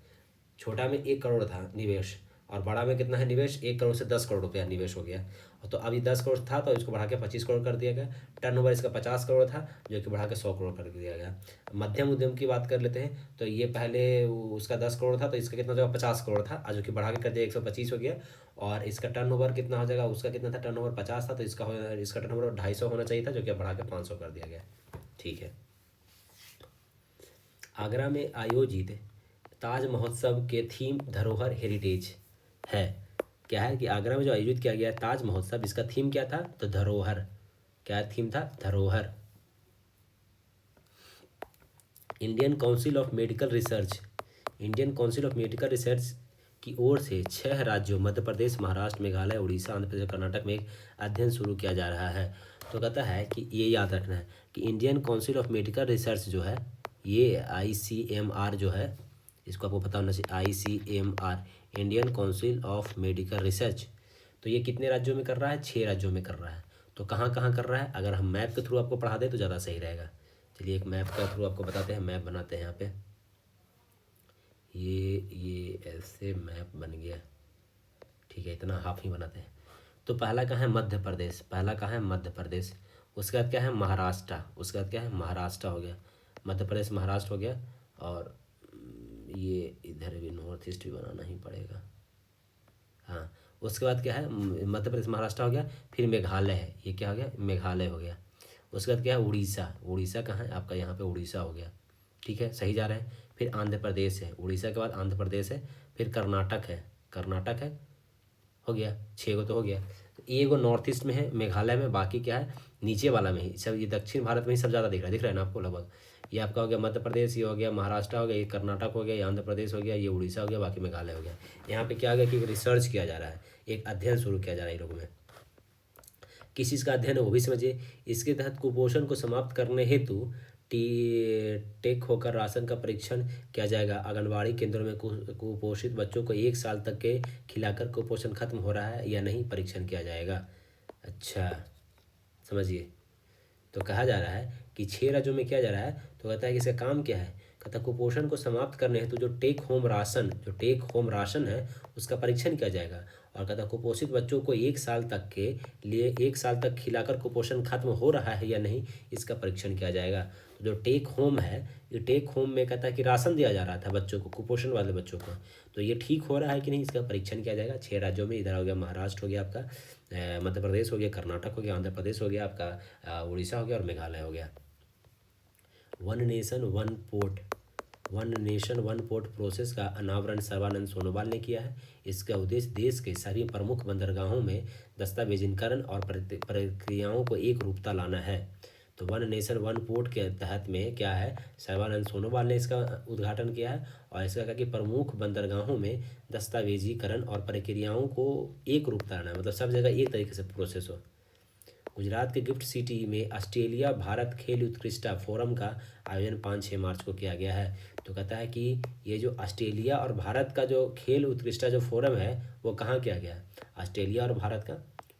छोटा में 1 करोड़ था निवेश, और बड़ा में कितना है निवेश? 1 करोड़ से 10 करोड़ रुपया निवेश हो गया। तो अभी 10 करोड़ था तो इसको बढ़ा के 25 करोड़ कर दिया गया। टर्नओवर इसका 50 करोड़ था, जो कि बढ़ा के 100 करोड़ कर दिया गया। मध्यम उद्यम की बात कर लेते हैं। तो ये पहले उसका 10 करोड़ था, तो इसका कितना हो जाएगा? 50 करोड़ था, जो कि बढ़ा के कर दिया 125 हो गया। और इसका टर्नओवर कितना हो जाएगा? उसका कितना था? टर्नओवर 50 था, तो इसका टर्नओवर 250 होना चाहिए था, जो कि बढ़ा के 500 कर दिया गया। ठीक है। आगरा में आयोजित ताज महोत्सव के थीम धरोहर हेरिटेज है। क्या है कि आगरा में जो आयोजित किया गया ताज महोत्सव, इसका थीम क्या था? तो धरोहर। क्या थीम था? धरोहर। Indian council of medical research, Indian council of medical research की ओर से 6 राज्यों मध्य प्रदेश, महाराष्ट्र, मेघालय, उड़ीसा, आंध्र प्रदेश, कर्नाटक में एक अध्ययन शुरू किया जा रहा है। तो कहता है कि ये याद रखना है कि Indian council of medical research जो है, ये ICMR जो है, इसको आपको पता होना चाहिए, ICMR, Indian council of medical research. तो ये कितने राज्यों में कर रहा है? 6 राज्यों में कर रहा है। तो कहाँ कहाँ कर रहा है? अगर हम मैप के थ्रू आपको पढ़ा दें तो ज़्यादा सही रहेगा। चलिए एक मैप के थ्रू आपको बताते हैं, मैप बनाते हैं यहाँ पे। ये ऐसे मैप बन गया। ठीक है, इतना हाफ ही बनाते हैं। तो पहला कहाँ है? मध्य प्रदेश। पहला कहाँ है? मध्य प्रदेश। उसके बाद क्या है? महाराष्ट्र। उसके बाद क्या है? महाराष्ट्र हो गया। मध्य प्रदेश, महाराष्ट्र हो गया। और ये इधर भी नॉर्थ ईस्ट भी बनाना ही पड़ेगा। हाँ, उसके बाद क्या है? मध्य प्रदेश, महाराष्ट्र हो गया। फिर मेघालय है, ये क्या हो गया? मेघालय हो गया। उसके बाद क्या है? उड़ीसा। उड़ीसा कहाँ है आपका? यहाँ पे उड़ीसा हो गया। ठीक है, सही जा रहे हैं। फिर आंध्र प्रदेश है, उड़ीसा के बाद आंध्र प्रदेश है। फिर कर्नाटक है, कर्नाटक है, हो गया। 6 गो तो हो गया। तो एक गो नॉर्थ ईस्ट में है, मेघालय में, बाकी क्या है? नीचे वाला में ही सब, ये दक्षिण भारत में ही सब ज़्यादा दिख रहा है ना आपको लगभग। ये आपका हो गया मध्य प्रदेश, ये हो गया महाराष्ट्र हो गया, ये कर्नाटक हो गया, ये आंध्र प्रदेश हो गया, ये उड़ीसा हो गया, बाकी मेघालय हो गया। यहाँ पे क्या हो गया कि रिसर्च किया जा रहा है, एक अध्ययन शुरू किया जा रहा है इन लोगों में। किस चीज़ का अध्ययन है वो भी समझिए। इसके तहत कुपोषण को समाप्त करने हेतु टेक होकर राशन का परीक्षण किया जाएगा। आंगनबाड़ी केंद्रों में कुपोषित बच्चों को 1 साल तक के खिलाकर कुपोषण खत्म हो रहा है या नहीं, परीक्षण किया जाएगा। अच्छा, समझिए। तो कहा जा रहा है कि 6 राज्यों में किया जा रहा है। तो कहता है कि इसका काम क्या है? कहता है कुपोषण को समाप्त करने हेतु जो टेक होम राशन है उसका परीक्षण किया जाएगा। और कहता है कुपोषित बच्चों को 1 साल तक के लिए 1 साल तक खिलाकर कुपोषण खत्म हो रहा है या नहीं, इसका परीक्षण किया जाएगा। तो जो टेक होम है, ये टेक होम में कहता है कि राशन दिया जा रहा था बच्चों को, कुपोषण वाले बच्चों को, तो ये ठीक हो रहा है कि नहीं, इसका परीक्षण किया जाएगा। 6 राज्यों में, इधर हो गया महाराष्ट्र, हो गया आपका मध्य प्रदेश, हो गया कर्नाटक, हो गया आंध्र प्रदेश, हो गया आपका उड़ीसा, हो गया और मेघालय हो गया। One nation one port process का अनावरण सर्बानंद सोनोवाल ने किया है। इसका उद्देश्य देश के सभी प्रमुख बंदरगाहों में दस्तावेजीकरण और प्रक्रियाओं को एक रूपता लाना है। तो वन नेशन वन पोर्ट के तहत में क्या है, सर्बानंद सोनोवाल ने इसका उद्घाटन किया है और इसका कहा कि प्रमुख बंदरगाहों में दस्तावेजीकरण और प्रक्रियाओं को एक रूपता लाना है, मतलब सब जगह एक तरीके से प्रोसेस हो। गुजरात के गिफ्ट सिटी में ऑस्ट्रेलिया भारत खेल उत्कृष्टता फोरम का आयोजन 5-6 मार्च को किया गया है। तो कहता है कि ये जो ऑस्ट्रेलिया और भारत का जो खेल उत्कृष्टता जो फोरम है वो कहाँ किया गया है, ऑस्ट्रेलिया और भारत का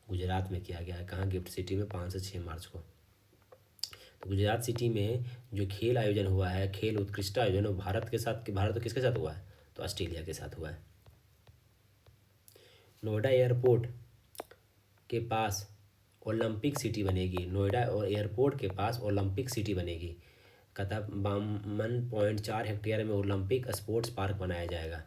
गुजरात में किया गया है। कहाँ, गिफ्ट सिटी में 5 से 6 मार्च को। तो गुजरात सिटी में जो खेल आयोजन हुआ है, खेल उत्कृष्टता आयोजन, वो भारत के साथ, भारत तो किसके साथ हुआ है, तो ऑस्ट्रेलिया के साथ हुआ है। नोएडा एयरपोर्ट के पास ओलंपिक सिटी बनेगी, नोएडा एयरपोर्ट के पास ओलंपिक सिटी बनेगी। कहता 52.4 हेक्टेयर में ओलंपिक स्पोर्ट्स पार्क बनाया जाएगा।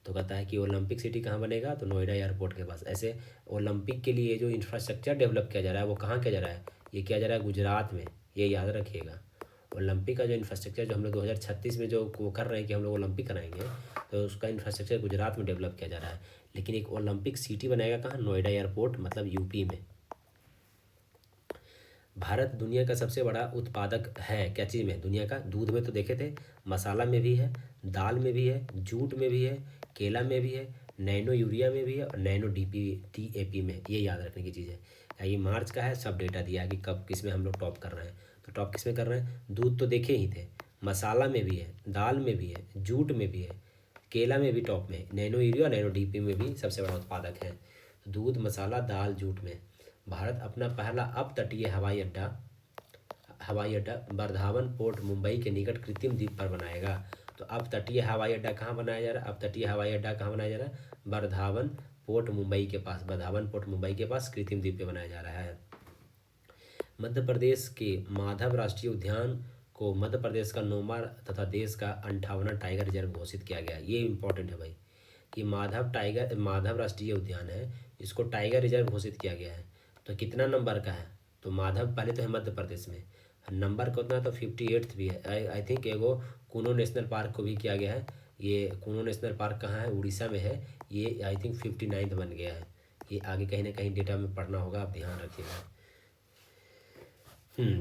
तो कहता है कि ओलंपिक सिटी कहाँ बनेगा, तो नोएडा एयरपोर्ट के पास। ऐसे ओलंपिक के लिए जो इंफ्रास्ट्रक्चर डेवलप किया जा रहा है वो कहाँ किया जा रहा है, ये किया जा रहा है गुजरात में, ये याद रखिएगा। ओलंपिक का जो इंफ्रास्ट्रक्चर जो हम लोग 2036 में जो वो कर रहे हैं कि हम लोग ओलंपिक कराएंगे, तो उसका इंफ्रास्ट्रक्चर गुजरात में डेवलप किया जा रहा है। लेकिन एक ओलंपिक सिटी बनाएगा कहाँ, नोएडा एयरपोर्ट, मतलब यूपी में। भारत दुनिया का सबसे बड़ा उत्पादक है क्या चीज़ में, दुनिया का, दूध में तो देखे थे, मसाला में भी है, दाल में भी है, जूट में भी है, केला में भी है, नैनो यूरिया में भी है और नैनो DAP में। ये याद रखने की चीज़ है। ये मार्च का है, सब डेटा दिया है कि कब किस में हम लोग टॉप कर रहे हैं। तो टॉप किस में कर रहे हैं, दूध तो देखे ही थे, मसाला में भी है, दाल में भी है, जूट में भी है, केला में भी टॉप में, नैनो यूरिया, नैनो DAP में भी सबसे बड़ा उत्पादक है। दूध, मसाला, दाल, जूट में भारत अपना पहला अपतटीय हवाई अड्डा बर्धावन पोर्ट मुंबई के निकट कृत्रिम द्वीप पर बनाएगा। तो अपतटीय हवाई अड्डा कहाँ बनाया जा रहा है, अपतटीय हवाई अड्डा कहाँ बनाया जा रहा है, बर्धावन पोर्ट मुंबई के पास, बर्धावन पोर्ट मुंबई के पास कृत्रिम द्वीप पे बनाया जा रहा है। मध्य प्रदेश के माधव राष्ट्रीय उद्यान को मध्य प्रदेश का 9वां तथा देश का 58वां टाइगर रिजर्व घोषित किया गया। ये इंपॉर्टेंट है भाई कि माधव राष्ट्रीय उद्यान है, इसको टाइगर रिजर्व घोषित किया गया है। तो कितना नंबर का है, तो माधव पहले तो है मध्य प्रदेश में, नंबर कितना, तो 58th भी है। आई थिंक एगो कूनो नेशनल पार्क को भी किया गया है। ये कूनो नेशनल पार्क कहाँ है, उड़ीसा में है। ये आई थिंक 59th बन गया है। ये आगे कहीं ना कहीं डेटा में पढ़ना होगा, आप ध्यान रखिएगा।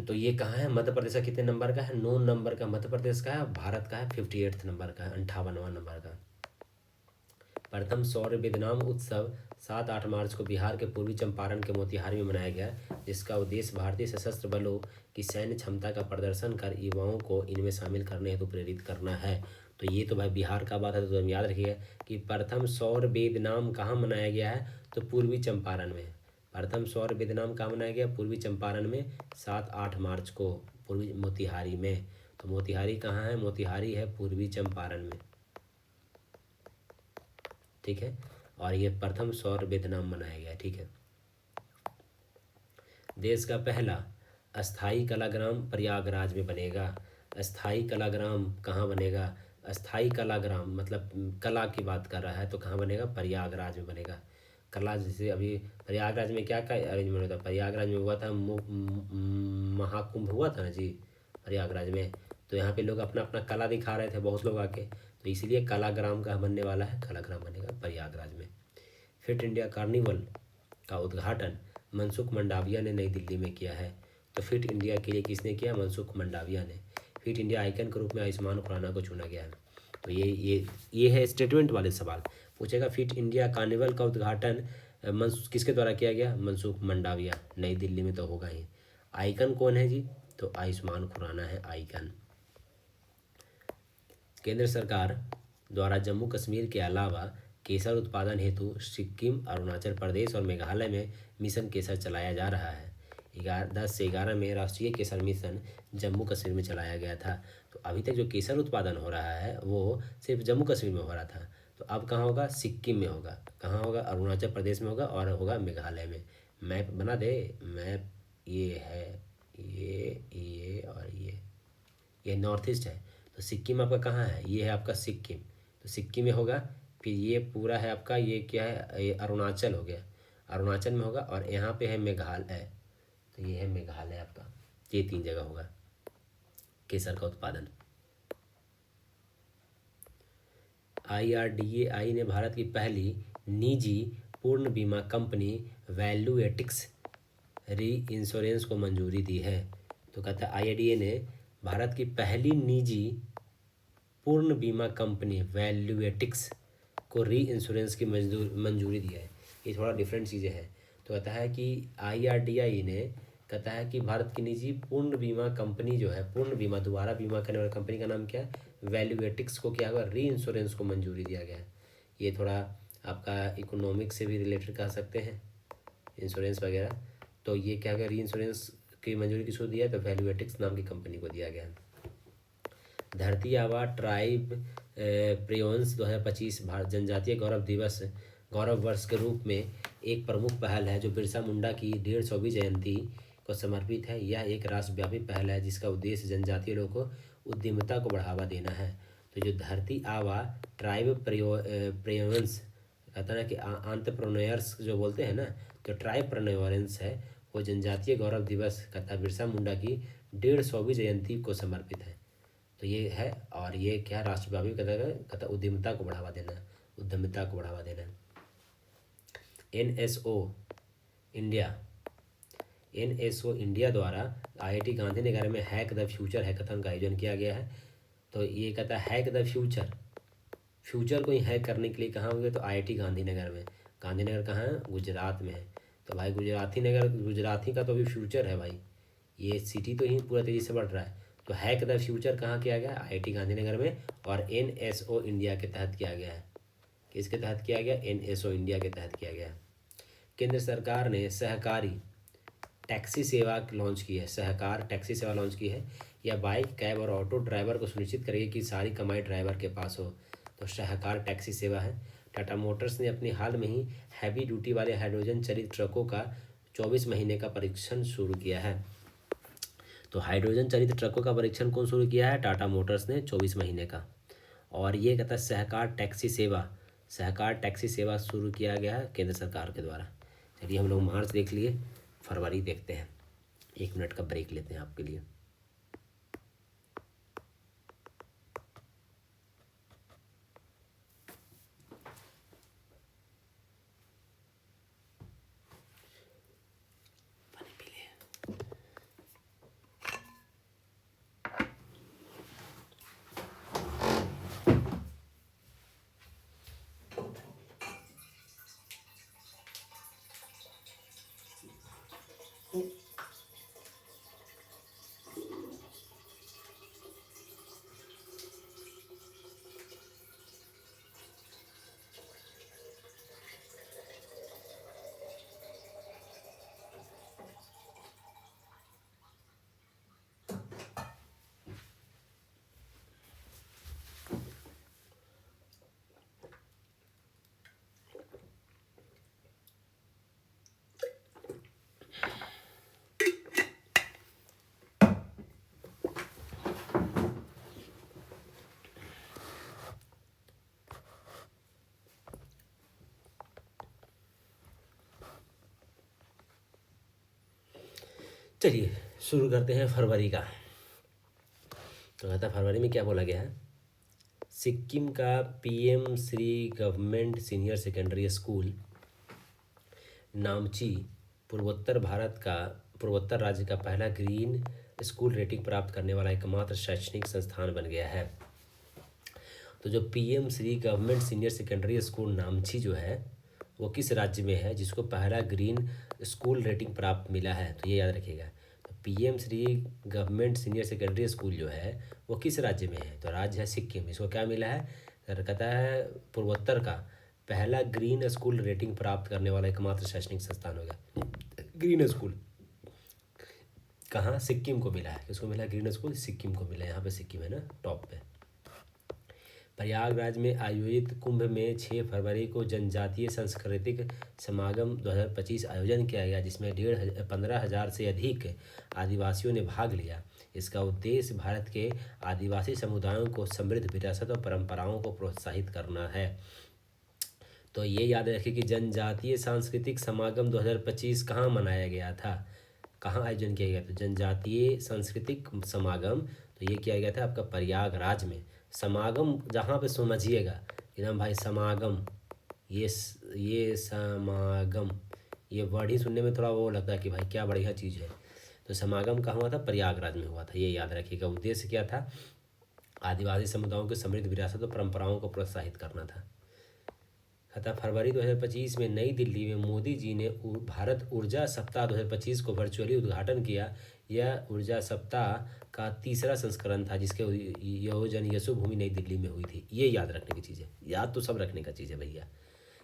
तो ये कहाँ है, मध्य प्रदेश का कितने नंबर का है, 9 नंबर का मध्य प्रदेश का है, भारत का है 58th नंबर का, 58वां नंबर का। प्रथम सौर विदनाम उत्सव 7-8 मार्च को बिहार के पूर्वी चंपारण के मोतिहारी में मनाया गया, जिसका उद्देश्य भारतीय सशस्त्र बलों की सैन्य क्षमता का प्रदर्शन कर युवाओं को इनमें शामिल करने हेतु प्रेरित करना है। तो ये तो भाई बिहार का बात है, तो हम याद रखिएगा कि प्रथम सौर वेदनाम कहाँ मनाया गया है, तो पूर्वी चंपारण में। प्रथम सौर वेदनाम कहाँ मनाया गया, पूर्वी चंपारण में 7-8 मार्च को, पूर्वी मोतिहारी में। तो मोतिहारी कहाँ है, मोतिहारी है पूर्वी चंपारण में, ठीक है। और ये प्रथम सौर वेदनाम मनाया गया, ठीक है। देश का पहला अस्थाई कलाग्राम प्रयागराज में बनेगा। अस्थाई कलाग्राम कहाँ बनेगा, अस्थाई कलाग्राम मतलब कला की बात कर रहा है, तो कहाँ बनेगा, प्रयागराज में बनेगा। कला, जैसे अभी प्रयागराज में क्या क्या अरेंजमेंट होता है, प्रयागराज में हुआ था महाकुंभ हुआ था ना जी प्रयागराज में, तो यहाँ पे लोग अपना अपना कला दिखा रहे थे, बहुत लोग आके, तो इसीलिए कलाग्राम का बनने वाला है, कलाग्राम बनेगा प्रयागराज में। फिट इंडिया कार्निवल का उद्घाटन मनसुख मंडाविया ने नई दिल्ली में किया है। तो फिट इंडिया के लिए किसने किया, मनसुख मंडाविया ने। फिट इंडिया आइकन के रूप में आयुष्मान खुराना को चुना गया है। तो ये है स्टेटमेंट वाले सवाल पूछेगा। फिट इंडिया कार्निवल का उद्घाटन किसके द्वारा किया गया, मनसुख मंडाविया, नई दिल्ली में तो होगा ही। आइकन कौन है जी, तो आयुष्मान खुराना है आइकन। केंद्र सरकार द्वारा जम्मू कश्मीर के अलावा केसर उत्पादन हेतु सिक्किम, अरुणाचल प्रदेश और मेघालय में मिशन केसर चलाया जा रहा है। 10 से 11 में राष्ट्रीय केसर मिशन जम्मू कश्मीर में चलाया गया था। तो अभी तक जो केसर उत्पादन हो रहा है वो सिर्फ जम्मू कश्मीर में हो रहा था। तो अब कहाँ होगा, सिक्किम में होगा। कहाँ होगा, अरुणाचल प्रदेश में होगा और होगा मेघालय में। मैप बना दे, मैप ये है, ये और ये नॉर्थ ईस्ट है। तो सिक्किम आपका कहाँ है, ये है आपका सिक्किम, तो सिक्किम में होगा। फिर ये पूरा है आपका, ये क्या है, ये अरुणाचल हो गया, अरुणाचल में होगा। और यहाँ पे है मेघालय, तो ये है मेघालय आपका। ये 3 जगह होगा केसर का उत्पादन। IRDAI ने भारत की पहली निजी पूर्ण बीमा कंपनी वैल्यूएटिक्स री इंश्योरेंस को मंजूरी दी है। तो कहता है IRDAI ने भारत की पहली निजी पूर्ण बीमा कंपनी वैल्यूएटिक्स को री इंश्योरेंस की मंजूरी दी है। ये थोड़ा डिफरेंट चीज़ें हैं। तो कहता है कि IRDAI ने कहता है कि भारत की निजी पूर्ण बीमा कंपनी जो है, पूर्ण बीमा दोबारा बीमा करने वाली कंपनी का नाम क्या है, वैल्यूएटिक्स को क्या हुआ, री इंश्योरेंस को मंजूरी दिया गया है। ये थोड़ा आपका इकोनॉमिक्स से भी रिलेटेड कह सकते हैं, इंश्योरेंस वगैरह। तो ये क्या गया, री इंश्योरेंस की मंजूरी किसको दिया है, तो वैल्यूएटिक्स नाम की कंपनी को दिया गया है। धरती आबा ट्राइब प्रियोंस 2025 भारत जनजातीय गौरव वर्ष के रूप में एक प्रमुख पहल है जो बिरसा मुंडा की 150वीं जयंती को समर्पित है। यह एक राष्ट्रव्यापी पहल है जिसका उद्देश्य जनजातीय लोगों को उद्यमिता को बढ़ावा देना है। तो जो धरती आबा ट्राइब प्रियोंस कहता है ना कि एंटरप्रेन्योर्स जो बोलते हैं ना, तो ट्राइबप्रेन्योरेंस है वो जनजातीय गौरव दिवस कहता बिरसा मुंडा की 150वीं जयंती को समर्पित है। तो ये है, और ये क्या राष्ट्रव्यापी कहता उद्यमिता को बढ़ावा देना, उद्यमिता को बढ़ावा देना। NSO इंडिया द्वारा IIT गांधीनगर में हैक द फ्यूचर हैकाथन का आयोजन किया गया है। तो ये कहता है हैक द फ्यूचर को ही हैक करने के लिए कहाँ होंगे, तो IIT गांधीनगर में। गांधीनगर कहाँ है, गुजरात में है। तो भाई गुजराती का तो अभी फ्यूचर है भाई, ये सिटी तो ही पूरा तेज़ी से बढ़ रहा है। तो हैक द फ्यूचर कहाँ किया गया, IIT गांधीनगर में, और NSO इंडिया के तहत किया गया है। किसके तहत किया गया, NSO इंडिया के तहत किया गया। केंद्र सरकार ने सहकारी टैक्सी सेवा लॉन्च की है, सहकार टैक्सी सेवा लॉन्च की है। यह बाइक, कैब और ऑटो ड्राइवर को सुनिश्चित करेगी कि सारी कमाई ड्राइवर के पास हो। तो सहकार टैक्सी सेवा है। टाटा मोटर्स ने अपनी हाल में ही हैवी ड्यूटी वाले हाइड्रोजन चालित ट्रकों का 24 महीने का परीक्षण शुरू किया है। तो हाइड्रोजन चालित ट्रकों का परीक्षण कौन शुरू किया है, टाटा मोटर्स ने 24 महीने का। और ये कहता है सहकार टैक्सी सेवा शुरू किया गया है केंद्र सरकार के द्वारा। चलिए हम लोग मार्च देख लिए, फरवरी देखते हैं। 1 मिनट का ब्रेक लेते हैं आपके लिए। चलिए शुरू करते हैं फरवरी का। तो कहता फरवरी में क्या बोला गया है, सिक्किम का PM Shri government senior secondary school Namchi पूर्वोत्तर राज्य का पहला ग्रीन स्कूल रेटिंग प्राप्त करने वाला एकमात्र शैक्षणिक संस्थान बन गया है। तो जो PM Shri government senior secondary school Namchi जो है वो किस राज्य में है जिसको पहला ग्रीन स्कूल रेटिंग प्राप्त मिला है, तो ये याद रखिएगा। तो PM Shri government senior secondary school जो है वो किस राज्य में है, तो राज्य है सिक्किम। इसको क्या मिला है, कहता है पूर्वोत्तर का पहला ग्रीन स्कूल रेटिंग प्राप्त करने वाला एकमात्र शैक्षणिक संस्थान होगा। ग्रीन स्कूल कहाँ, सिक्किम को मिला है। किसको मिला, ग्रीन स्कूल सिक्किम को मिला है। यहाँ पे सिक्किम है ना टॉप पे। प्रयागराज में आयोजित कुंभ में 6 फरवरी को जनजातीय सांस्कृतिक समागम 2025 आयोजन किया गया, जिसमें 15,000 से अधिक आदिवासियों ने भाग लिया। इसका उद्देश्य भारत के आदिवासी समुदायों को समृद्ध विरासत और परंपराओं को प्रोत्साहित करना है। तो ये याद रखिए कि जनजातीय सांस्कृतिक समागम 2025 कहाँ मनाया गया था, कहाँ आयोजन किया गया था? जनजातीय सांस्कृतिक समागम तो ये किया गया था आपका प्रयागराज में। समागम जहाँ पे समझिएगा एकदम भाई, समागम, ये समागम, ये वर्ड ही सुनने में थोड़ा वो लगता है कि भाई क्या बढ़िया चीज़ है। तो समागम कहाँ हुआ था? प्रयागराज में हुआ था, ये याद रखिएगा। उद्देश्य क्या था? आदिवासी समुदायों की समृद्ध विरासत और परंपराओं को प्रोत्साहित करना था। अतः फरवरी 2025 में नई दिल्ली में मोदी जी ने भारत ऊर्जा सप्ताह 2025 को वर्चुअली उद्घाटन किया। यह ऊर्जा सप्ताह का तीसरा संस्करण था, जिसके आयोजन यशोभूमि नई दिल्ली में हुई थी। ये याद रखने की चीज़ है, याद तो सब रखने का चीज़ है भैया।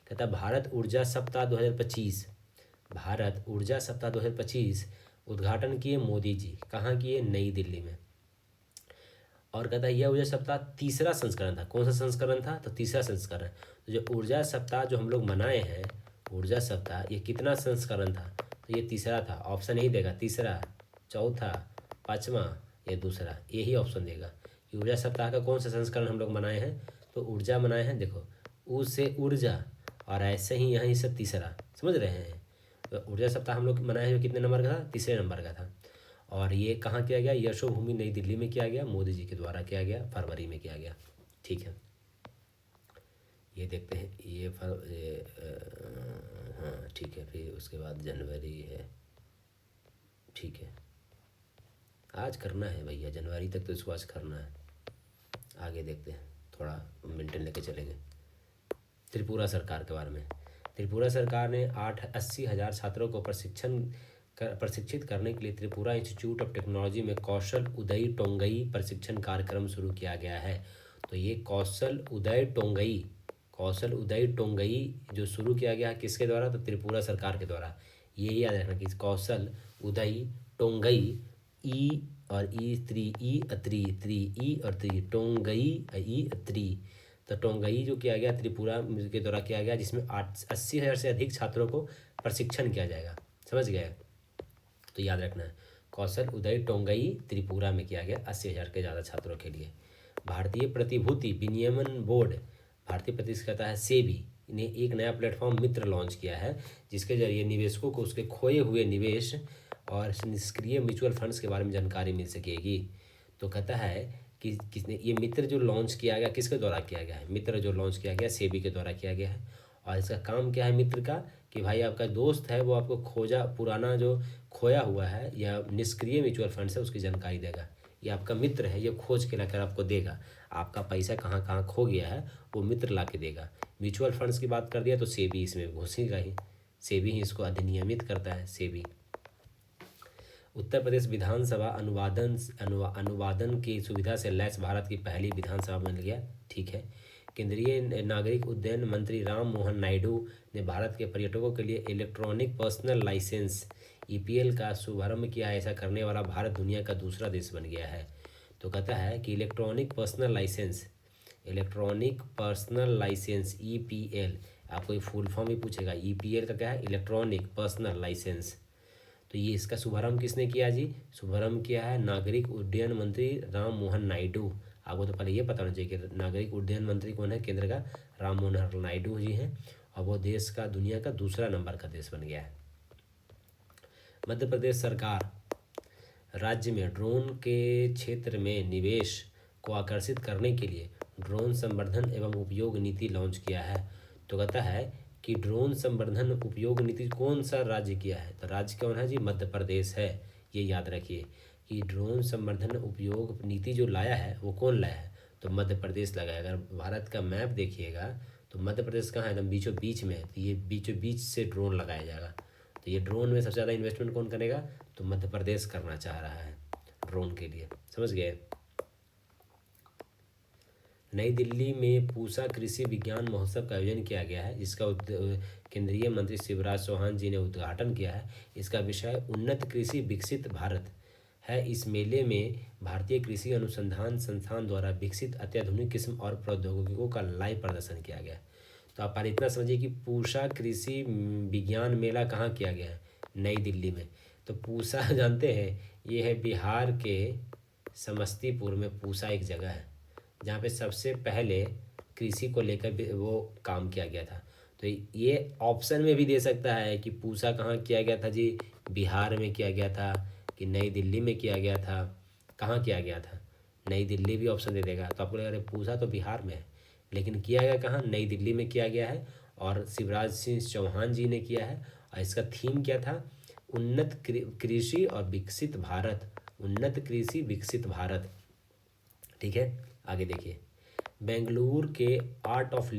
कहता भारत ऊर्जा सप्ताह 2025, भारत ऊर्जा सप्ताह 2025 उद्घाटन किए मोदी जी। कहाँ किए? नई दिल्ली में। और कहता है यह ऊर्जा सप्ताह तीसरा संस्करण था। कौन सा संस्करण था? तो तीसरा संस्करण। तो जो ऊर्जा सप्ताह जो हम लोग मनाए हैं, ऊर्जा सप्ताह, ये कितना संस्करण था? तो ये तीसरा था। ऑप्शन यही देगा, तीसरा, चौथा, पाँचवा या दूसरा, यही ऑप्शन देगा। ऊर्जा सप्ताह का कौन सा संस्करण हम लोग मनाए हैं? तो ऊर्जा मनाए हैं। देखो, ऊ से ऊर्जा, और ऐसे ही यहाँ से तीसरा, समझ रहे हैं? तो ऊर्जा सप्ताह हम लोग मनाए हैं, कितने नंबर का था? तीसरे नंबर का था। और ये कहाँ किया गया? यशोभूमि नई दिल्ली में किया गया, मोदी जी के द्वारा किया गया, फरवरी में किया गया। ठीक है, ये देखते हैं। हाँ ठीक है, फिर उसके बाद जनवरी है। ठीक है, आज करना है भैया, जनवरी तक तो इसको आज करना है। आगे देखते हैं, थोड़ा मेंटेन लेके चलेंगे। त्रिपुरा सरकार के बारे में। त्रिपुरा सरकार ने 80,000 छात्रों को प्रशिक्षित करने के लिए त्रिपुरा इंस्टीट्यूट ऑफ टेक्नोलॉजी में कौशल उदय टोंगई प्रशिक्षण कार्यक्रम शुरू किया गया है। तो ये कौशल उदय टोंगई जो शुरू किया गया है किसके द्वारा? तो त्रिपुरा सरकार के द्वारा। ये याद रखना कि कौशल उदय टोंगई, ई और ई त्रि, ई अत्री, त्रि ई और त्रि, टोंगई ई अत्री। तो टोंगई जो किया गया त्रिपुरा के द्वारा किया गया, जिसमें 80,000 से अधिक छात्रों को प्रशिक्षण किया जाएगा। समझ गए? तो याद रखना है, कौशल उदय टोंगई त्रिपुरा में किया गया 80,000 के ज़्यादा छात्रों के लिए। भारतीय प्रतिभूति विनियमन बोर्ड, भारतीय प्रतिष्ठाता है सेबी, ने एक नया प्लेटफॉर्म मित्र लॉन्च किया है, जिसके जरिए निवेशकों को उसके खोए हुए निवेश और निष्क्रिय म्यूचुअल फंड्स के बारे में जानकारी मिल सकेगी। तो कहता है कि किसने ये मित्र जो लॉन्च किया गया, किसके द्वारा किया गया है? मित्र जो लॉन्च किया गया सेबी के द्वारा किया गया है। और इसका काम क्या है मित्र का? कि भाई आपका दोस्त है वो आपको पुराना जो खोया हुआ है या निष्क्रिय म्यूचुअल फंड्स है उसकी जानकारी देगा। ये आपका मित्र है, ये खोज के लाकर आपको देगा। आपका पैसा कहाँ कहाँ खो गया है वो मित्र ला के देगा। म्यूचुअल फंड्स की बात कर दिया तो सेबी इसमें घुसेगा ही, सेबी ही इसको अधिनियमित करता है, सेबी। उत्तर प्रदेश विधानसभा अनुवादन की सुविधा से लैस भारत की पहली विधानसभा बन गया। ठीक है। केंद्रीय नागरिक उड्डयन मंत्री राम मोहन नायडू ने भारत के पर्यटकों के लिए इलेक्ट्रॉनिक पर्सनल लाइसेंस ईपीएल का शुभारंभ किया। ऐसा करने वाला भारत दुनिया का दूसरा देश बन गया है। तो कहता है कि इलेक्ट्रॉनिक पर्सनल लाइसेंस ईपीएल, आपको फुल फॉर्म ही पूछेगा। ईपीएल का क्या है? Electronic personal licence. तो ये इसका शुभारंभ किसने किया जी? शुभारंभ किया है नागरिक उड्डयन मंत्री राम मोहन नायडू। आपको तो पहले ये पता होना चाहिए कि नागरिक उड्डयन मंत्री कौन है? केंद्र का राम मनोहर नायडू जी हैं। और वो देश का दुनिया का दूसरा नंबर का देश बन गया है। मध्य प्रदेश सरकार राज्य में ड्रोन के क्षेत्र में निवेश को आकर्षित करने के लिए ड्रोन संवर्धन एवं उपयोग नीति लॉन्च किया है। तो कहता है कि ड्रोन संवर्धन उपयोग नीति कौन सा राज्य किया है? तो राज्य कौन है जी? मध्य प्रदेश है। ये याद रखिए कि ड्रोन संवर्धन उपयोग नीति जो लाया है वो कौन लाया है? तो मध्य प्रदेश लगाया। अगर भारत का मैप देखिएगा तो मध्य प्रदेश कहाँ है? एकदम बीचों बीच में है। तो ये बीचों बीच से ड्रोन लगाया जाएगा। तो ये ड्रोन में सबसे ज़्यादा इन्वेस्टमेंट कौन करेगा? तो मध्य प्रदेश करना चाह रहा है ड्रोन के लिए। समझ गए? नई दिल्ली में पूसा कृषि विज्ञान महोत्सव का आयोजन किया गया है, जिसका केंद्रीय मंत्री शिवराज चौहान जी ने उद्घाटन किया है। इसका विषय उन्नत कृषि विकसित भारत। है। इस मेले में भारतीय कृषि अनुसंधान संस्थान द्वारा विकसित अत्याधुनिक किस्म और प्रौद्योगिकियों का लाइव प्रदर्शन किया गया। तो आप इतना समझिए कि पूसा कृषि विज्ञान मेला कहाँ किया गया है? नई दिल्ली में। तो पूसा जानते हैं, ये है बिहार के समस्तीपुर में। पूसा एक जगह है जहाँ पे सबसे पहले कृषि को लेकर वो काम किया गया था। तो ये ऑप्शन में भी दे सकता है कि पूसा कहाँ किया गया था जी, बिहार में किया गया था कि नई दिल्ली में किया गया था, कहाँ किया गया था? नई दिल्ली भी ऑप्शन दे देगा तो आपको लगेगा अरे पूसा तो बिहार में है, लेकिन किया गया कहाँ? नई दिल्ली में किया गया है। और शिवराज सिंह चौहान जी ने किया है। और इसका थीम क्या था? उन्नत कृषि और विकसित भारत। उन्नत कृषि विकसित भारत। ठीक है, आगे देखिए। बेंगलुरु में आर्ट ऑफ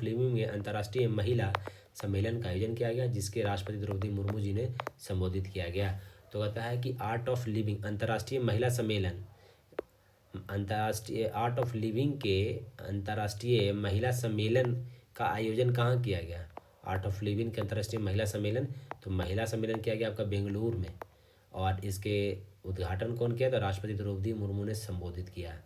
लिविंग में अंतर्राष्ट्रीय महिला सम्मेलन का आयोजन किया गया, जिसके राष्ट्रपति द्रौपदी मुर्मू जी ने संबोधित किया गया। तो कहता है कि आर्ट ऑफ लिविंग अंतर्राष्ट्रीय महिला सम्मेलन, अंतर्राष्ट्रीय आर्ट ऑफ लिविंग के अंतर्राष्ट्रीय महिला सम्मेलन का आयोजन कहाँ किया गया? आर्ट ऑफ लिविंग के अंतर्राष्ट्रीय महिला सम्मेलन, तो महिला सम्मेलन किया गया आपका बेंगलुरु में। और इसके उद्घाटन कौन किया? तो राष्ट्रपति द्रौपदी मुर्मू ने संबोधित किया।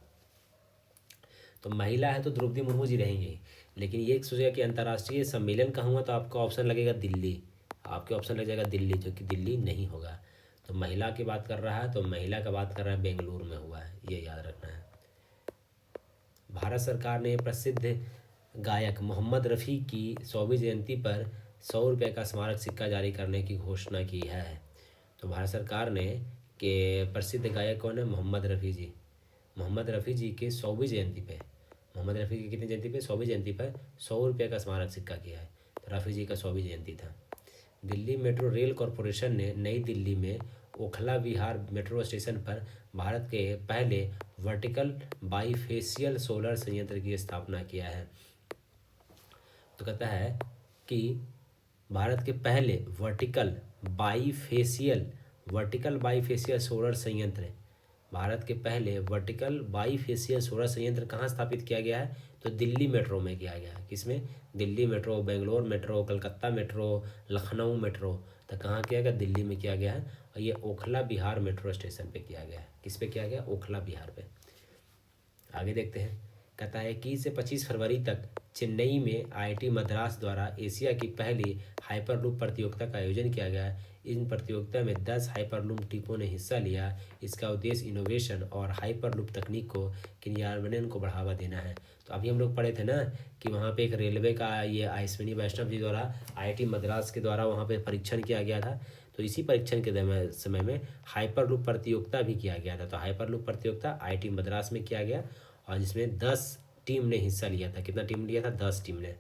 तो महिला है तो द्रौपदी मुर्मू जी रहेंगे, लेकिन ये सोचेगा कि अंतर्राष्ट्रीय सम्मेलन कहाँ हुआ, तो आपका ऑप्शन लगेगा दिल्ली। आपके ऑप्शन लग जाएगा दिल्ली, जो कि दिल्ली नहीं होगा। तो महिला की बात कर रहा है तो महिला का बात कर रहा है बेंगलुरु में हुआ है, ये याद रखना है। भारत सरकार ने प्रसिद्ध गायक मोहम्मद रफ़ी की 100वीं जयंती पर 100 रुपये का स्मारक सिक्का जारी करने की घोषणा की है। तो भारत सरकार ने के प्रसिद्ध गायक कौन है? मोहम्मद रफ़ी जी। मोहम्मद रफ़ी जी के 100वीं जयंती पे, मोहम्मद रफ़ी की कितनी जयंती पे? 100वीं जयंती पर 100 रुपये का स्मारक सिक्का किया है। तो रफ़ी जी का 100वीं जयंती था। दिल्ली मेट्रो रेल कॉरपोरेशन ने नई दिल्ली में ओखला विहार मेट्रो स्टेशन पर भारत के पहले वर्टिकल बाईफेशियल सोलर संयंत्र की स्थापना किया है। तो कहता है कि भारत के पहले वर्टिकल बाईफेशियल सोलर संयंत्र, भारत के पहले वर्टिकल बाईफेशियल सोलर संयंत्र कहाँ स्थापित किया गया है? तो दिल्ली मेट्रो में किया गया है। किसमें? Delhi metro, Bangalore metro, Calcutta metro, Lucknow metro, तो कहाँ किया गया? दिल्ली में किया गया है। और ये ओखला विहार मेट्रो स्टेशन पे किया गया है। किस पे किया गया? ओखला विहार पे। आगे देखते हैं। कहता है 21 से 25 फरवरी तक चेन्नई में आईआईटी मद्रास द्वारा एशिया की पहली हाइपरलूप प्रतियोगिता का आयोजन किया गया। इन प्रतियोगिता में 10 हाइपरलूप टीमों ने हिस्सा लिया। इसका उद्देश्य इनोवेशन और हाइपरलूप तकनीक को क्रियान्वयन को बढ़ावा देना है। तो अभी हम लोग पढ़े थे ना कि वहाँ पे एक रेलवे का ये अश्विनी वैष्णव जी द्वारा आईआईटी मद्रास के द्वारा वहाँ पे परीक्षण किया गया था। तो इसी परीक्षण के समय में हाइपरलूप प्रतियोगिता भी किया गया था। तो हाइपरलूप प्रतियोगिता आईआईटी मद्रास में किया गया और जिसमें 10 टीम ने हिस्सा लिया था। कितना टीम लिया था? 10 टीम ने।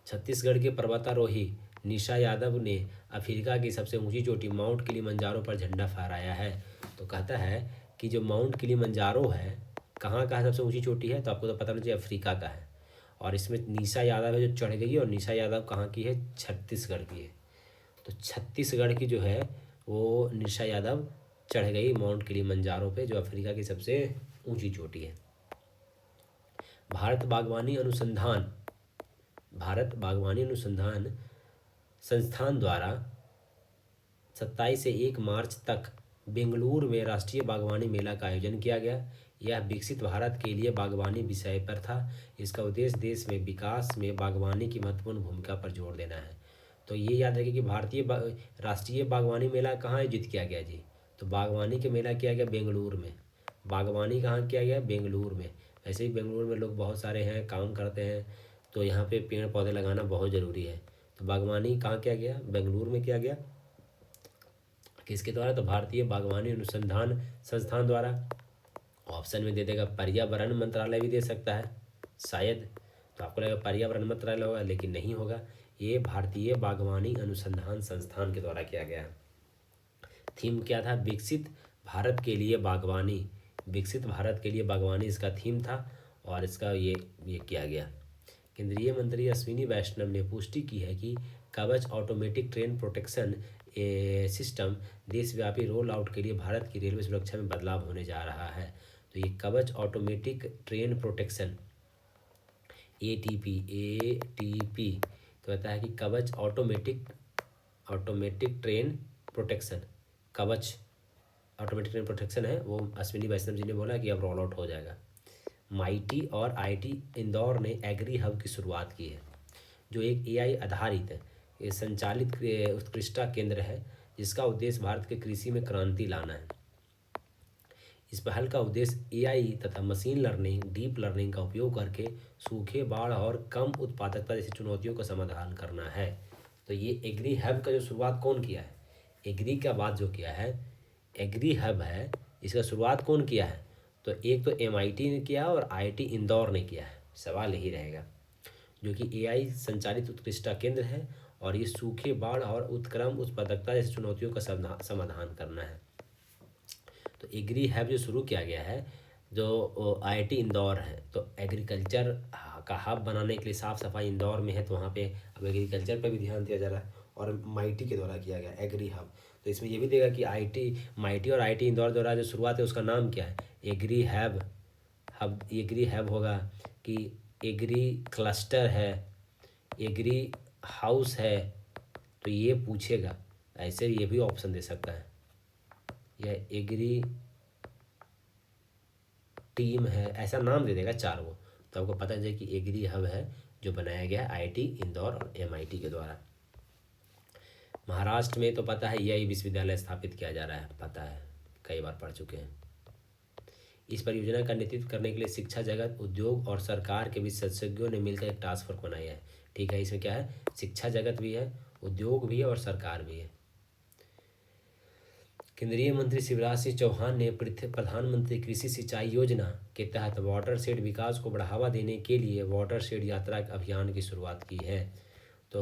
छत्तीसगढ़ के पर्वतारोही निशा यादव ने अफ्रीका की सबसे ऊंची चोटी माउंट किलिमंजारो पर झंडा फहराया है। तो कहता है कि जो माउंट किलिमंजारो है कहाँ का सबसे ऊंची चोटी है? तो आपको तो पता नहीं चाहिए, अफ्रीका का है। और इसमें निशा यादव है जो चढ़ गई है, और निशा यादव कहाँ की है? छत्तीसगढ़ की है। तो छत्तीसगढ़ की जो है वो निशा यादव चढ़ गई माउंट किलिमंजारो पे, जो अफ्रीका की सबसे ऊंची चोटी है। भारत बागवानी अनुसंधान संस्थान द्वारा 27 से 1 मार्च तक बेंगलुरु में राष्ट्रीय बागवानी मेला का आयोजन किया गया। यह विकसित भारत के लिए बागवानी विषय पर था। इसका उद्देश्य देश में विकास में बागवानी की महत्वपूर्ण भूमिका पर जोर देना है। तो ये याद रखिए कि राष्ट्रीय बागवानी मेला कहाँ आयोजित किया गया जी? तो बागवानी के मेला किया गया बेंगलुरु में। बागवानी कहाँ किया गया? बेंगलुरु में। ऐसे ही बेंगलुरु में लोग बहुत सारे हैं, काम करते हैं, तो यहाँ पे पेड़ पौधे लगाना बहुत ज़रूरी है। तो बागवानी कहाँ किया गया? बेंगलुरु में किया गया। किसके द्वारा? तो भारतीय बागवानी अनुसंधान संस्थान द्वारा। ऑप्शन में दे देगा पर्यावरण मंत्रालय भी दे सकता है शायद, तो आपको लगेगा पर्यावरण मंत्रालय होगा, लेकिन नहीं होगा। ये भारतीय बागवानी अनुसंधान संस्थान के द्वारा किया गया। थीम क्या था? विकसित भारत के लिए बागवानी। विकसित भारत के लिए बागवानी इसका थीम था और इसका ये किया गया। केंद्रीय मंत्री अश्विनी वैष्णव ने पुष्टि की है कि कवच ऑटोमेटिक ट्रेन प्रोटेक्शन सिस्टम देशव्यापी रोल आउट के लिए भारत की रेलवे सुरक्षा में बदलाव होने जा रहा है। तो ये कवच ऑटोमेटिक ट्रेन प्रोटेक्शन ATP तो कहता है कि कवच ऑटोमेटिक ट्रेन प्रोटेक्शन कवच ऑटोमेटिक ट्रेन प्रोटेक्शन है वो अश्विनी वैष्णव जी ने बोला कि अब रोल आउट हो जाएगा। माइटी और आईटी इंदौर ने एग्री हब की शुरुआत की है, जो एक एआई आधारित ये संचालित उत्कृष्टता केंद्र है जिसका उद्देश्य भारत के कृषि में क्रांति लाना है। इस पहल का उद्देश्य एआई तथा मशीन लर्निंग, डीप लर्निंग का उपयोग करके सूखे, बाढ़ और कम उत्पादकता जैसी चुनौतियों का समाधान करना है। तो ये एग्री हब का जो शुरुआत कौन किया है, एग्री का बात जो किया है, एग्री हब है, इसका शुरुआत कौन किया है? तो एक तो एमआईटी ने किया और आईआईटी इंदौर ने किया है। सवाल यही रहेगा, जो कि एआई संचालित उत्कृष्टता केंद्र है और ये सूखे, बाढ़ और उत्क्रम उत्पादकता जैसी चुनौतियों का समाधान करना है। तो एग्री हब जो शुरू किया गया है, जो आईआईटी इंदौर है, तो एग्रीकल्चर का हब बनाने के लिए, साफ़ सफाई इंदौर में है तो वहाँ पे अब एग्रीकल्चर पे भी ध्यान दिया जा रहा है और माइटी के द्वारा किया गया एग्री हब। तो इसमें ये भी देगा कि माइटी और आईआईटी इंदौर द्वारा जो शुरुआत है उसका नाम क्या है, एग्री हब। एग्री हब होगा कि एग्री क्लस्टर है, एग्री हाउस है, तो ये पूछेगा। ऐसे ये भी ऑप्शन दे सकता है, यह एग्री टीम है, ऐसा नाम दे देगा चार वो, तो आपको पता चले कि एग्री हब है जो बनाया गया है आईआईटी इंदौर और एमआईटी के द्वारा। महाराष्ट्र में तो पता है यही विश्वविद्यालय स्थापित किया जा रहा है, पता है, कई बार पढ़ चुके हैं। इस परियोजना का नेतृत्व करने के लिए शिक्षा जगत, उद्योग और सरकार के विशेषज्ञों ने मिलकर एक टास्क फोर्स बनाई है। ठीक है, इसमें क्या है, शिक्षा जगत भी है, उद्योग भी है और सरकार भी है। केंद्रीय मंत्री शिवराज सिंह चौहान ने प्रधानमंत्री कृषि सिंचाई योजना के तहत वाटरशेड विकास को बढ़ावा देने के लिए वाटरशेड यात्रा अभियान की शुरुआत की है। तो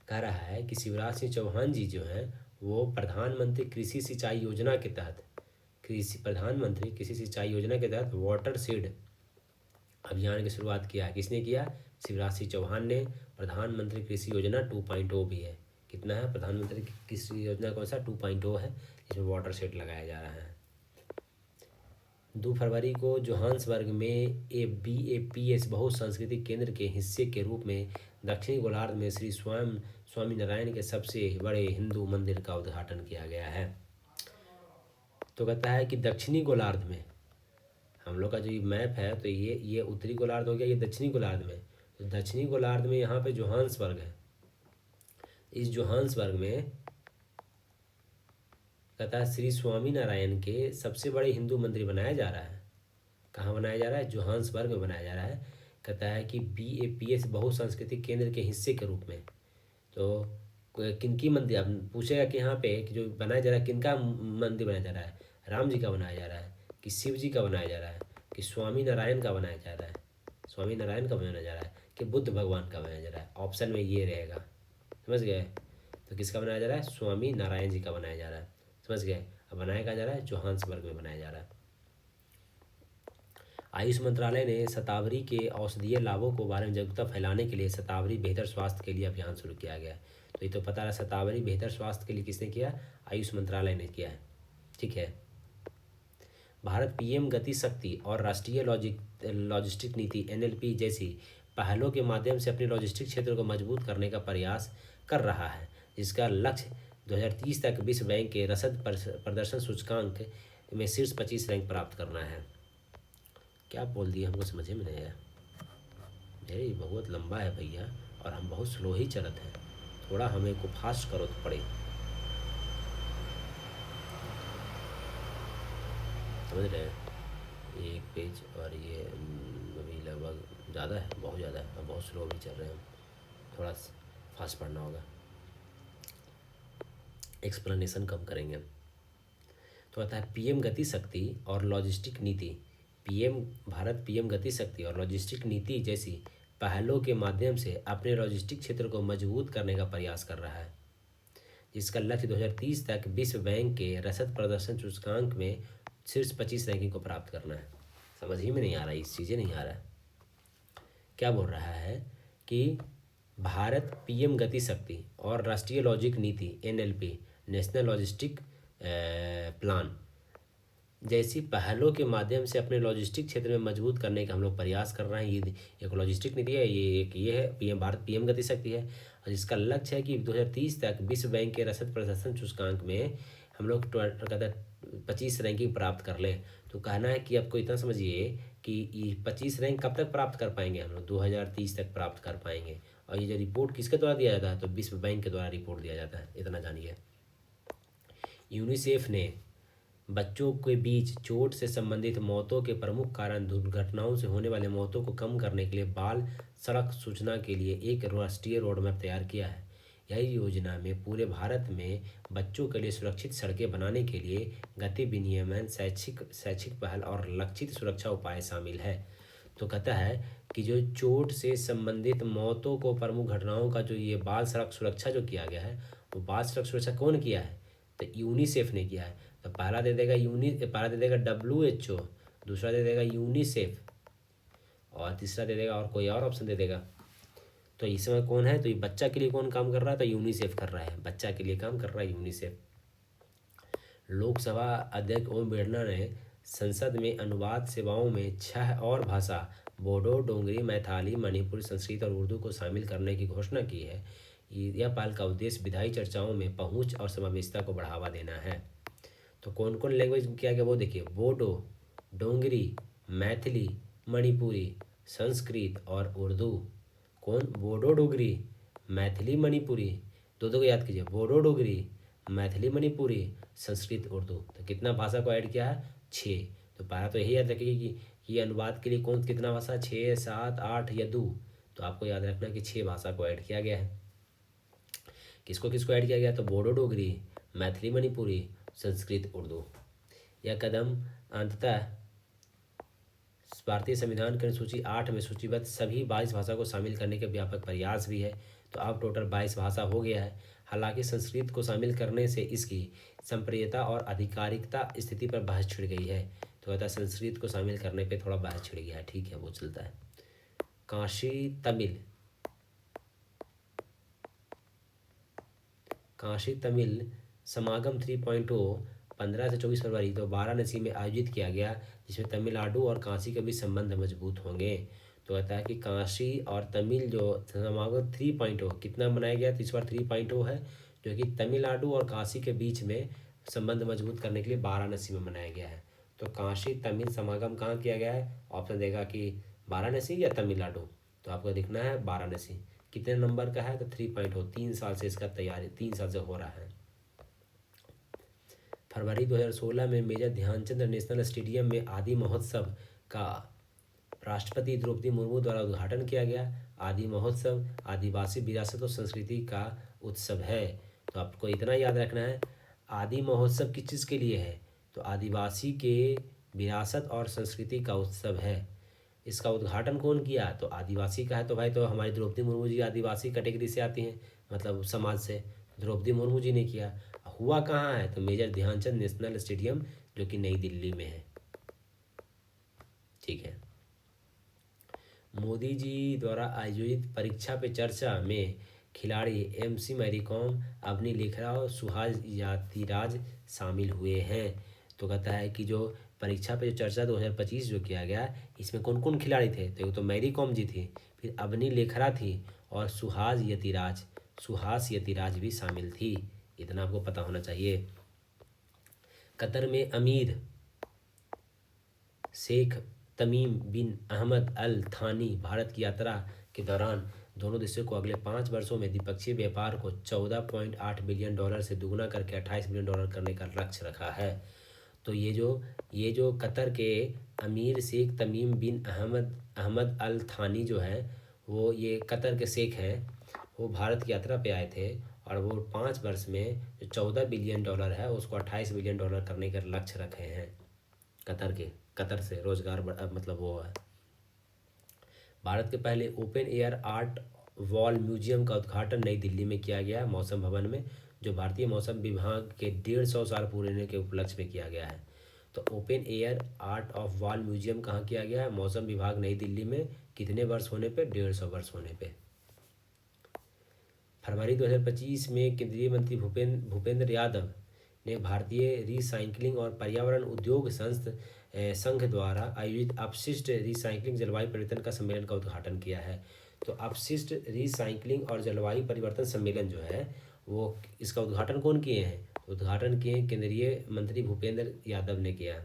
कह रहा है कि शिवराज सिंह चौहान जी जो हैं वो प्रधानमंत्री कृषि सिंचाई योजना के तहत प्रधानमंत्री कृषि सिंचाई योजना के तहत वाटरशेड अभियान की शुरुआत किया है। किसने किया? शिवराज सिंह चौहान ने। प्रधानमंत्री कृषि योजना 2.0 भी है। कितना है? प्रधानमंत्री कृषि योजना कौन सा? 2.0 है, इसमें वाटरशेड लगाया जा रहा है। 2 फरवरी को जोहान्सबर्ग में BAPS बहुसांस्कृतिक केंद्र के हिस्से के रूप में दक्षिणी गोलार्ध में श्री स्वामी नारायण के सबसे बड़े हिंदू मंदिर का उद्घाटन किया गया है। तो कहता है कि दक्षिणी गोलार्ध में, हम लोग का जो ये मैप है तो ये उत्तरी गोलार्ध हो गया, ये दक्षिणी गोलार्ध में। तो दक्षिणी गोलार्ध में यहाँ पे जोहान्सबर्ग है। इस जोहान्सबर्ग में कहता है श्री स्वामी नारायण के सबसे बड़े हिंदू मंदिर बनाया जा रहा है। कहाँ बनाया जा रहा है? जोहान्सबर्ग में बनाया जा रहा है। कहता है कि BAPS बहुसांस्कृतिक केंद्र के हिस्से के रूप में। तो किनकी मंदिर, अब पूछेगा कि यहाँ पे कि जो बनाया जा रहा है किनका मंदिर बनाया जा रहा है? राम जी का बनाया जा रहा है कि शिव जी का बनाया जा रहा है कि स्वामी नारायण का बनाया जा रहा है? स्वामी नारायण का बनाया जा रहा है कि बुद्ध भगवान का बनाया जा रहा है? ऑप्शन में ये रहेगा, समझ गए? तो किसका बनाया जा रहा है? स्वामी नारायण जी का बनाया जा रहा है, समझ गए? अब बनाया कहाँ जा रहा है? जोहान्सबर्ग में बनाया जा रहा है। आयुष मंत्रालय ने शतावरी के औषधीय लाभों को बारे में जागरूकता फैलाने के लिए शतावरी बेहतर स्वास्थ्य के लिए अभियान शुरू किया गया है। तो ये तो पता है, शतावरी बेहतर स्वास्थ्य के लिए किसने किया? आयुष मंत्रालय ने किया है। ठीक है। भारत PM गति शक्ति और राष्ट्रीय लॉजिस्टिक नीति NLP जैसी पहलों के माध्यम से अपने लॉजिस्टिक क्षेत्र को मजबूत करने का प्रयास कर रहा है, जिसका लक्ष्य 2030 तक विश्व बैंक के रसद प्रदर्शन सूचकांक में शीर्ष 25 रैंक प्राप्त करना है। क्या बोल दिया, हमको समझ में नहीं आया। मेरे बहुत लंबा है भैया और हम बहुत स्लो ही चलते हैं, थोड़ा हमें को फास्ट करो तो पड़े, समझ रहे हैं? एक पेज और ये अभी लगभग ज़्यादा है, बहुत ज़्यादा है, बहुत स्लो भी चल रहे हैं हम, थोड़ा फास्ट पढ़ना होगा, एक्सप्लेनेशन कम करेंगे हम। तो आता है PM गति शक्ति और लॉजिस्टिक नीति। भारत PM गति शक्ति और लॉजिस्टिक नीति जैसी पहलों के माध्यम से अपने लॉजिस्टिक क्षेत्र को मजबूत करने का प्रयास कर रहा है, जिसका लक्ष्य 2030 तक विश्व बैंक के रसद प्रदर्शन सूचकांक में शीर्ष 25 रैंकिंग को प्राप्त करना है। समझ ही में नहीं आ रहा, इस चीज़ें नहीं आ रहा है। क्या बोल रहा है कि भारत PM गति शक्ति और राष्ट्रीय लॉजिक नीति NLP नेशनल लॉजिस्टिक प्लान जैसी पहलों के माध्यम से अपने लॉजिस्टिक क्षेत्र में मजबूत करने का हम लोग प्रयास कर रहे हैं। ये एक लॉजिस्टिक नीति है, ये है भारत PM गति शक्ति है। और जिसका लक्ष्य है कि 2030 तक विश्व बैंक के रसद प्रदर्शन सूचकांक में हम लोग 25 रैंकिंग प्राप्त कर लें। तो कहना है कि आपको इतना समझिए कि ये 25 रैंक कब तक प्राप्त कर पाएंगे हम लोग, 2030 तक प्राप्त कर पाएंगे। और ये जो रिपोर्ट किसके द्वारा दिया जाता है, तो विश्व बैंक के द्वारा रिपोर्ट दिया जाता है, इतना जानिए। यूनिसेफ ने बच्चों के बीच चोट से संबंधित मौतों के प्रमुख कारण दुर्घटनाओं से होने वाले मौतों को कम करने के लिए बाल सड़क सूचना के लिए एक राष्ट्रीय रोडमैप तैयार किया है। यह योजना में पूरे भारत में बच्चों के लिए सुरक्षित सड़कें बनाने के लिए गति विनियमन, शैक्षिक पहल और लक्षित सुरक्षा उपाय शामिल है। तो कहता है कि जो चोट से संबंधित मौतों को प्रमुख घटनाओं का जो ये बाल सड़क सुरक्षा जो किया गया है, वो बाल सड़क सुरक्षा कौन किया है, तो यूनिसेफ ने किया है। तो पहला दे देगा WHO, दूसरा दे देगा यूनिसेफ, और तीसरा दे देगा और कोई और ऑप्शन दे देगा। तो इसमें कौन है, तो ये बच्चा के लिए कौन काम कर रहा है, तो यूनिसेफ कर रहा है, बच्चा के लिए काम कर रहा है यूनिसेफ। लोकसभा अध्यक्ष ओम बिरला ने संसद में अनुवाद सेवाओं में 6 और भाषा बोडो, डोंगरी, मैथाली, मणिपुरी, संस्कृत और उर्दू को शामिल करने की घोषणा की है। यह पहल का उद्देश्य विधायी चर्चाओं में पहुंच और समावेशिता को बढ़ावा देना है। तो कौन कौन लैंग्वेज किया गया वो देखिए, बोडो, डोंगरी, मैथिली, मणिपुरी, संस्कृत और उर्दू। कौन, बोडो डोगरी, मैथिली मणिपुरी, दो को याद कीजिए, बोडो डोगरी, मैथिली मणिपुरी, संस्कृत उर्दू। तो कितना भाषा को ऐड किया है, 6। तो पहला तो यही याद रखिए कि अनुवाद के लिए कौन कितना भाषा, 6, 7, 8 या 2। तो आपको याद रखना कि 6 भाषा को ऐड किया गया है। किसको किसको ऐड किया गया, तो बोडो डोगरी, मैथिली मणिपुरी, संस्कृत उर्दू। यह कदम अंततः भारतीय संविधान के अनुसूची 8 में सूचीबद्ध सभी 22 भाषा को शामिल करने के व्यापक प्रयास भी है। तो अब टोटल 22 भाषा हो गया है। हालांकि संस्कृत को शामिल करने से इसकी संप्रियता और आधिकारिकता स्थिति पर बहस छिड़ गई है। तो कहता है संस्कृत को शामिल करने पे थोड़ा बहस छिड़ गया है, ठीक है, वो चलता है। काशी तमिल समागम 3.0 15 से 24 फरवरी तो वाराणसी में आयोजित किया गया, जिसमें तमिलनाडु और काशी के बीच संबंध मजबूत होंगे। तो कहता है कि काशी और तमिल जो समागम 3.0 कितना मनाया गया, तो इस बार 3.0 है, जो कि तमिलनाडु और काशी के बीच में संबंध मजबूत करने के लिए वाराणसी में मनाया गया है। तो काशी तमिल समागम कहाँ किया गया है, ऑप्शन देगा कि वाराणसी या तमिलनाडु। तो आपको दिखना है वाराणसी। कितने नंबर का है, तो 3.0, 3 साल से इसका तैयारी, 3 साल से हो रहा है। फरवरी 2016 में मेजर ध्यानचंद नेशनल स्टेडियम में आदि महोत्सव का राष्ट्रपति द्रौपदी मुर्मू द्वारा उद्घाटन किया गया। आदि महोत्सव आदिवासी विरासत और संस्कृति का उत्सव है। तो आपको इतना याद रखना है, आदि महोत्सव किस चीज़ के लिए है, तो आदिवासी के विरासत और संस्कृति का उत्सव है। इसका उद्घाटन कौन किया, तो आदिवासी का है। तो भाई तो हमारी द्रौपदी मुर्मू जी आदिवासी कैटेगरी से आती हैं, मतलब समाज से, द्रौपदी मुर्मू जी ने किया। हुआ कहाँ है, तो मेजर ध्यानचंद नेशनल स्टेडियम जो कि नई दिल्ली में है, ठीक है। मोदी जी द्वारा आयोजित परीक्षा पे चर्चा में खिलाड़ी MC मैरी कॉम, अवनी लेखरा और सुहास यातिराज शामिल हुए हैं। तो कहता है कि जो परीक्षा पे जो चर्चा 2025 जो किया गया, इसमें कौन कौन खिलाड़ी थे, तो मैरी कॉम जी थी, फिर अवनी लेखरा थी और सुहास यतिराज भी शामिल थी। इतना आपको पता होना चाहिए। कतर में अमीर शेख तमीम बिन अहमद अल थानी भारत की यात्रा के दौरान दोनों देशों को अगले 5 वर्षों में द्विपक्षीय व्यापार को $14.8 बिलियन से दुगुना करके $28 बिलियन करने का लक्ष्य रखा है। तो ये जो कतर के अमीर शेख तमीम बिन अहमद अल थानी जो है, वो ये कतर के शेख हैं, वो भारत की यात्रा पे आए थे और वो 5 वर्ष में जो $14 बिलियन है उसको $28 बिलियन करने का लक्ष्य रखे हैं। कतर से रोजगार मतलब वो है। भारत के पहले open air art wall museum का उद्घाटन नई दिल्ली में किया गया मौसम भवन में, जो भारतीय मौसम विभाग के 150 साल पूरे होने के उपलक्ष्य में किया गया है। तो open air art of wall museum कहाँ किया गया है, मौसम विभाग नई दिल्ली में, कितने वर्ष होने पे, 150 वर्ष होने पे। फरवरी 2025 में केंद्रीय मंत्री भूपेंद्र यादव ने भारतीय रिसाइक्लिंग और पर्यावरण उद्योग संघ द्वारा आयोजित अपशिष्ट रिसाइक्लिंग जलवायु परिवर्तन का सम्मेलन का उद्घाटन किया है। तो अपशिष्ट रिसाइकलिंग और जलवायु परिवर्तन सम्मेलन जो है वो इसका उद्घाटन कौन किए हैं? उद्घाटन किए केंद्रीय मंत्री भूपेंद्र यादव ने किया।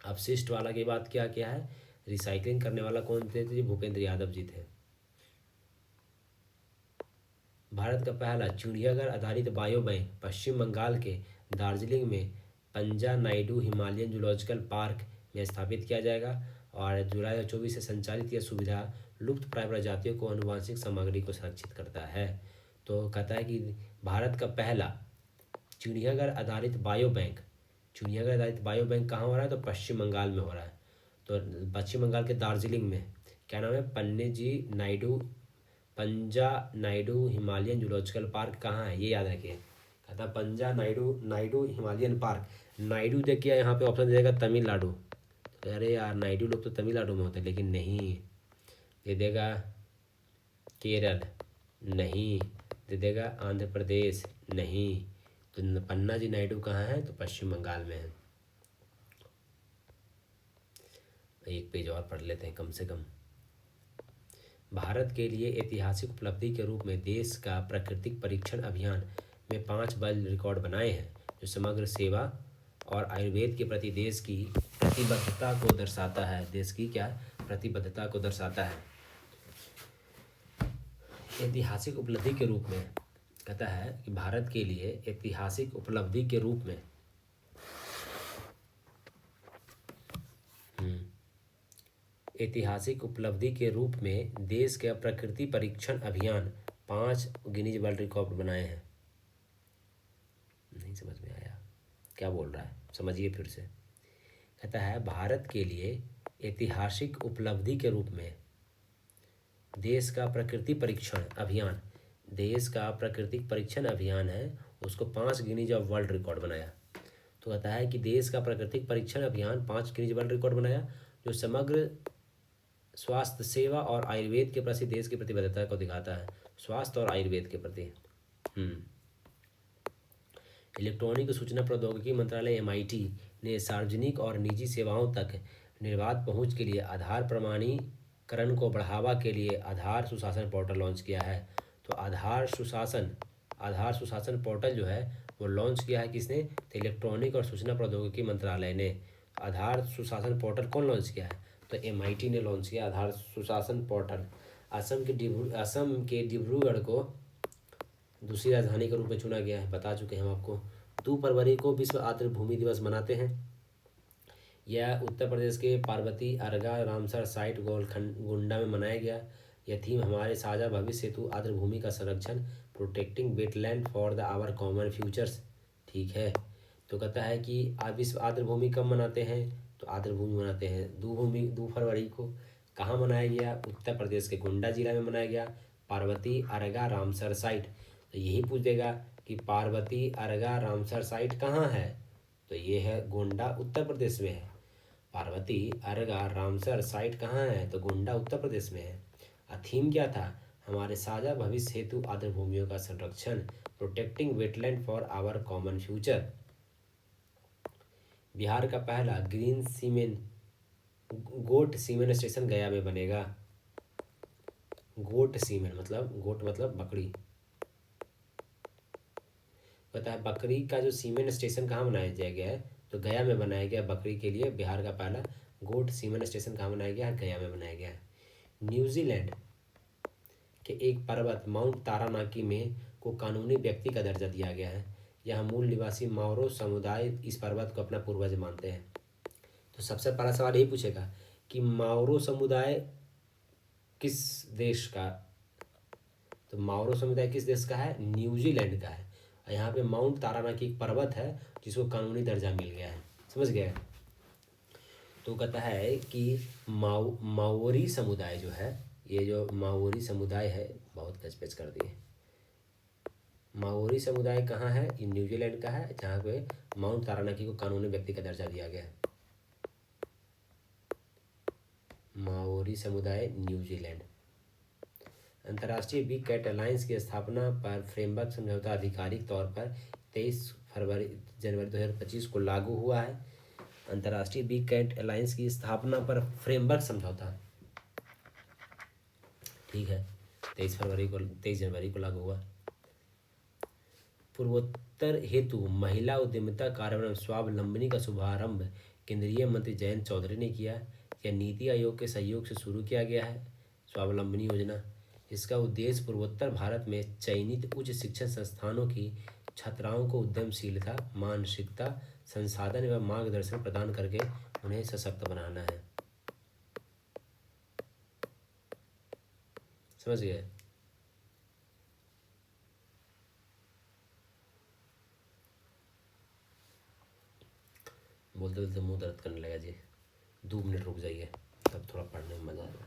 अपशिष्ट वाला की बात क्या क्या है, रिसाइकलिंग करने वाला कौन थे? तो भूपेंद्र यादव जी थे। भारत का पहला चिड़ियाघर आधारित बायो बैंक पश्चिम बंगाल के दार्जिलिंग में पंजा नायडू हिमालयन जूलॉजिकल पार्क में स्थापित किया जाएगा और जुलाई 2024 से संचालित यह सुविधा लुप्त प्राय प्रजातियों को आनुवंशिक सामग्री को संरक्षित करता है। तो कहता है कि भारत का पहला चिड़ियाघर आधारित बायो बैंक, चिड़ियाघर आधारित बायो बैंक कहाँ हो रहा है? तो पश्चिम बंगाल में हो रहा है। तो पश्चिम बंगाल के दार्जिलिंग में क्या नाम है? पंजा नायडू हिमालयन जूलॉजिकल पार्क कहाँ है ये याद रखिए। कहता पंजा नायडू हिमालयन पार्क, नायडू देखिए यहाँ पे ऑप्शन देगा तमिलनाडु। अरे यार नायडू लोग तो तमिलनाडु में होते हैं, लेकिन नहीं, दे देगा केरल, नहीं दे देगा आंध्र प्रदेश, नहीं। तो पन्ना जी नायडू कहाँ है? तो पश्चिम बंगाल में है। एक पेज और पढ़ लेते हैं कम से कम। भारत के लिए ऐतिहासिक उपलब्धि के रूप में देश का प्राकृतिक परीक्षण अभियान में 5 वर्ल्ड रिकॉर्ड बनाए हैं, जो समग्र सेवा और आयुर्वेद के प्रति देश की प्रतिबद्धता को दर्शाता है। देश की क्या प्रतिबद्धता को दर्शाता है। ऐतिहासिक उपलब्धि के रूप में कहता है कि भारत के लिए ऐतिहासिक उपलब्धि के रूप में ऐतिहासिक उपलब्धि के रूप में देश के प्रकृति परीक्षण अभियान 5 गिनीज वर्ल्ड रिकॉर्ड बनाए हैं। नहीं समझ में आया क्या बोल रहा है, समझिए फिर से। कहता है भारत के लिए ऐतिहासिक उपलब्धि के रूप में देश का प्रकृति परीक्षण अभियान, देश का प्राकृतिक परीक्षण अभियान है उसको 5 गिनीज ऑफ वर्ल्ड रिकॉर्ड बनाया। तो कहता है कि देश का प्राकृतिक परीक्षण अभियान 5 गिनीज वर्ल्ड रिकॉर्ड बनाया, जो समग्र स्वास्थ्य सेवा और आयुर्वेद के प्रति देश की प्रतिबद्धता को दिखाता है। स्वास्थ्य और आयुर्वेद के प्रति। इलेक्ट्रॉनिक सूचना प्रौद्योगिकी मंत्रालय MIT ने सार्वजनिक और निजी सेवाओं तक निर्बाध पहुंच के लिए आधार प्रमाणीकरण को बढ़ावा के लिए आधार सुशासन पोर्टल लॉन्च किया है। तो आधार सुशासन पोर्टल जो है वो लॉन्च किया है किसने? तो इलेक्ट्रॉनिक और सूचना प्रौद्योगिकी मंत्रालय ने। आधार सुशासन पोर्टल कौन लॉन्च किया है? तो MIT ने लॉन्च किया आधार सुशासन पोर्टल। असम के डिब्रूगढ़ को दूसरी राजधानी के रूप में चुना गया है, बता चुके हैं हम आपको। 2 फरवरी को विश्व आर्द्र भूमि दिवस मनाते हैं। यह उत्तर प्रदेश के पार्वती अर्गा रामसर साइट गोंडा में मनाया गया। यह थीम हमारे साझा भविष्य हेतु आर्द्र भूमि का संरक्षण, protecting wetland for the our common futures. ठीक है। तो कहता है कि विश्व आर्द्र भूमि कब मनाते हैं? तो आर्द्र भूमि मनाते हैं 2 फरवरी को। कहाँ मनाया गया? उत्तर प्रदेश के गोंडा जिला में मनाया गया, पार्वती अर्गा रामसर साइट। तो यही पूछ देगा कि पार्वती अर्गा रामसर साइट कहाँ है? तो ये है गोंडा उत्तर प्रदेश में है। पार्वती अर्गा रामसर साइट कहाँ है? तो गोंडा उत्तर प्रदेश में है। थीम क्या था? हमारे साझा भविष्य हेतु आर्द्र भूमियों का संरक्षण, protecting wetland for our common future. Bihar का पहला ग्रीन गोट सीमेंट स्टेशन गया में बनेगा। गोट मतलब बकरी। पता है बकरी का जो सीमेंट स्टेशन कहाँ बनाया गया है? तो गया में बनाया गया बकरी के लिए। बिहार का पहला गोट सीमेंट स्टेशन कहाँ बनाया गया है? गया में बनाया गया है। न्यूजीलैंड के एक पर्वत माउंट तारानाकी में को कानूनी व्यक्ति का दर्जा दिया गया है। यह मूल निवासी माओरो समुदाय इस पर्वत को अपना पूर्वज मानते हैं। तो सबसे पहला सवाल यही पूछेगा कि माओरो समुदाय किस देश का? तो माओरो समुदाय किस देश का है? न्यूजीलैंड का है। यहाँ पे माउंट तारानाकी एक पर्वत है जिसको कानूनी दर्जा मिल गया है। समझ गए? तो कहता है कि माओरी समुदाय जो है, ये जो माओरी समुदाय है, बहुत गजबज कर दिए। माओरी समुदाय कहाँ है? ये न्यूजीलैंड का है, जहाँ पे माउंट तारानाकी को कानूनी व्यक्ति का दर्जा दिया गया है। माओरी समुदाय न्यूजीलैंड। अंतर्राष्ट्रीय बिग कैट अलायंस की स्थापना पर फ्रेमवर्क समझौता आधिकारिक तौर पर 23 जनवरी 2025 को लागू हुआ है। अंतर्राष्ट्रीय बिग कैट अलायंस की स्थापना पर फ्रेमवर्क समझौता ठीक है, 23 जनवरी को लागू हुआ। पूर्वोत्तर हेतु महिला उद्यमिता कार्यक्रम स्वावलंबनी का शुभारंभ केंद्रीय मंत्री जयंत चौधरी ने किया। यह नीति आयोग के सहयोग से शुरू किया गया है। स्वावलंबनी योजना, इसका उद्देश्य पूर्वोत्तर भारत में चयनित उच्च शिक्षण संस्थानों की छात्राओं को उद्यमशीलता, मानसिकता, संसाधन एवं मार्गदर्शन प्रदान करके उन्हें सशक्त बनाना है। समझ गए? बोलते बोलते मुंह दर्द करने लगा जी। 2 मिनट रुक जाइए, तब थोड़ा पढ़ने में मज़ा आएगा।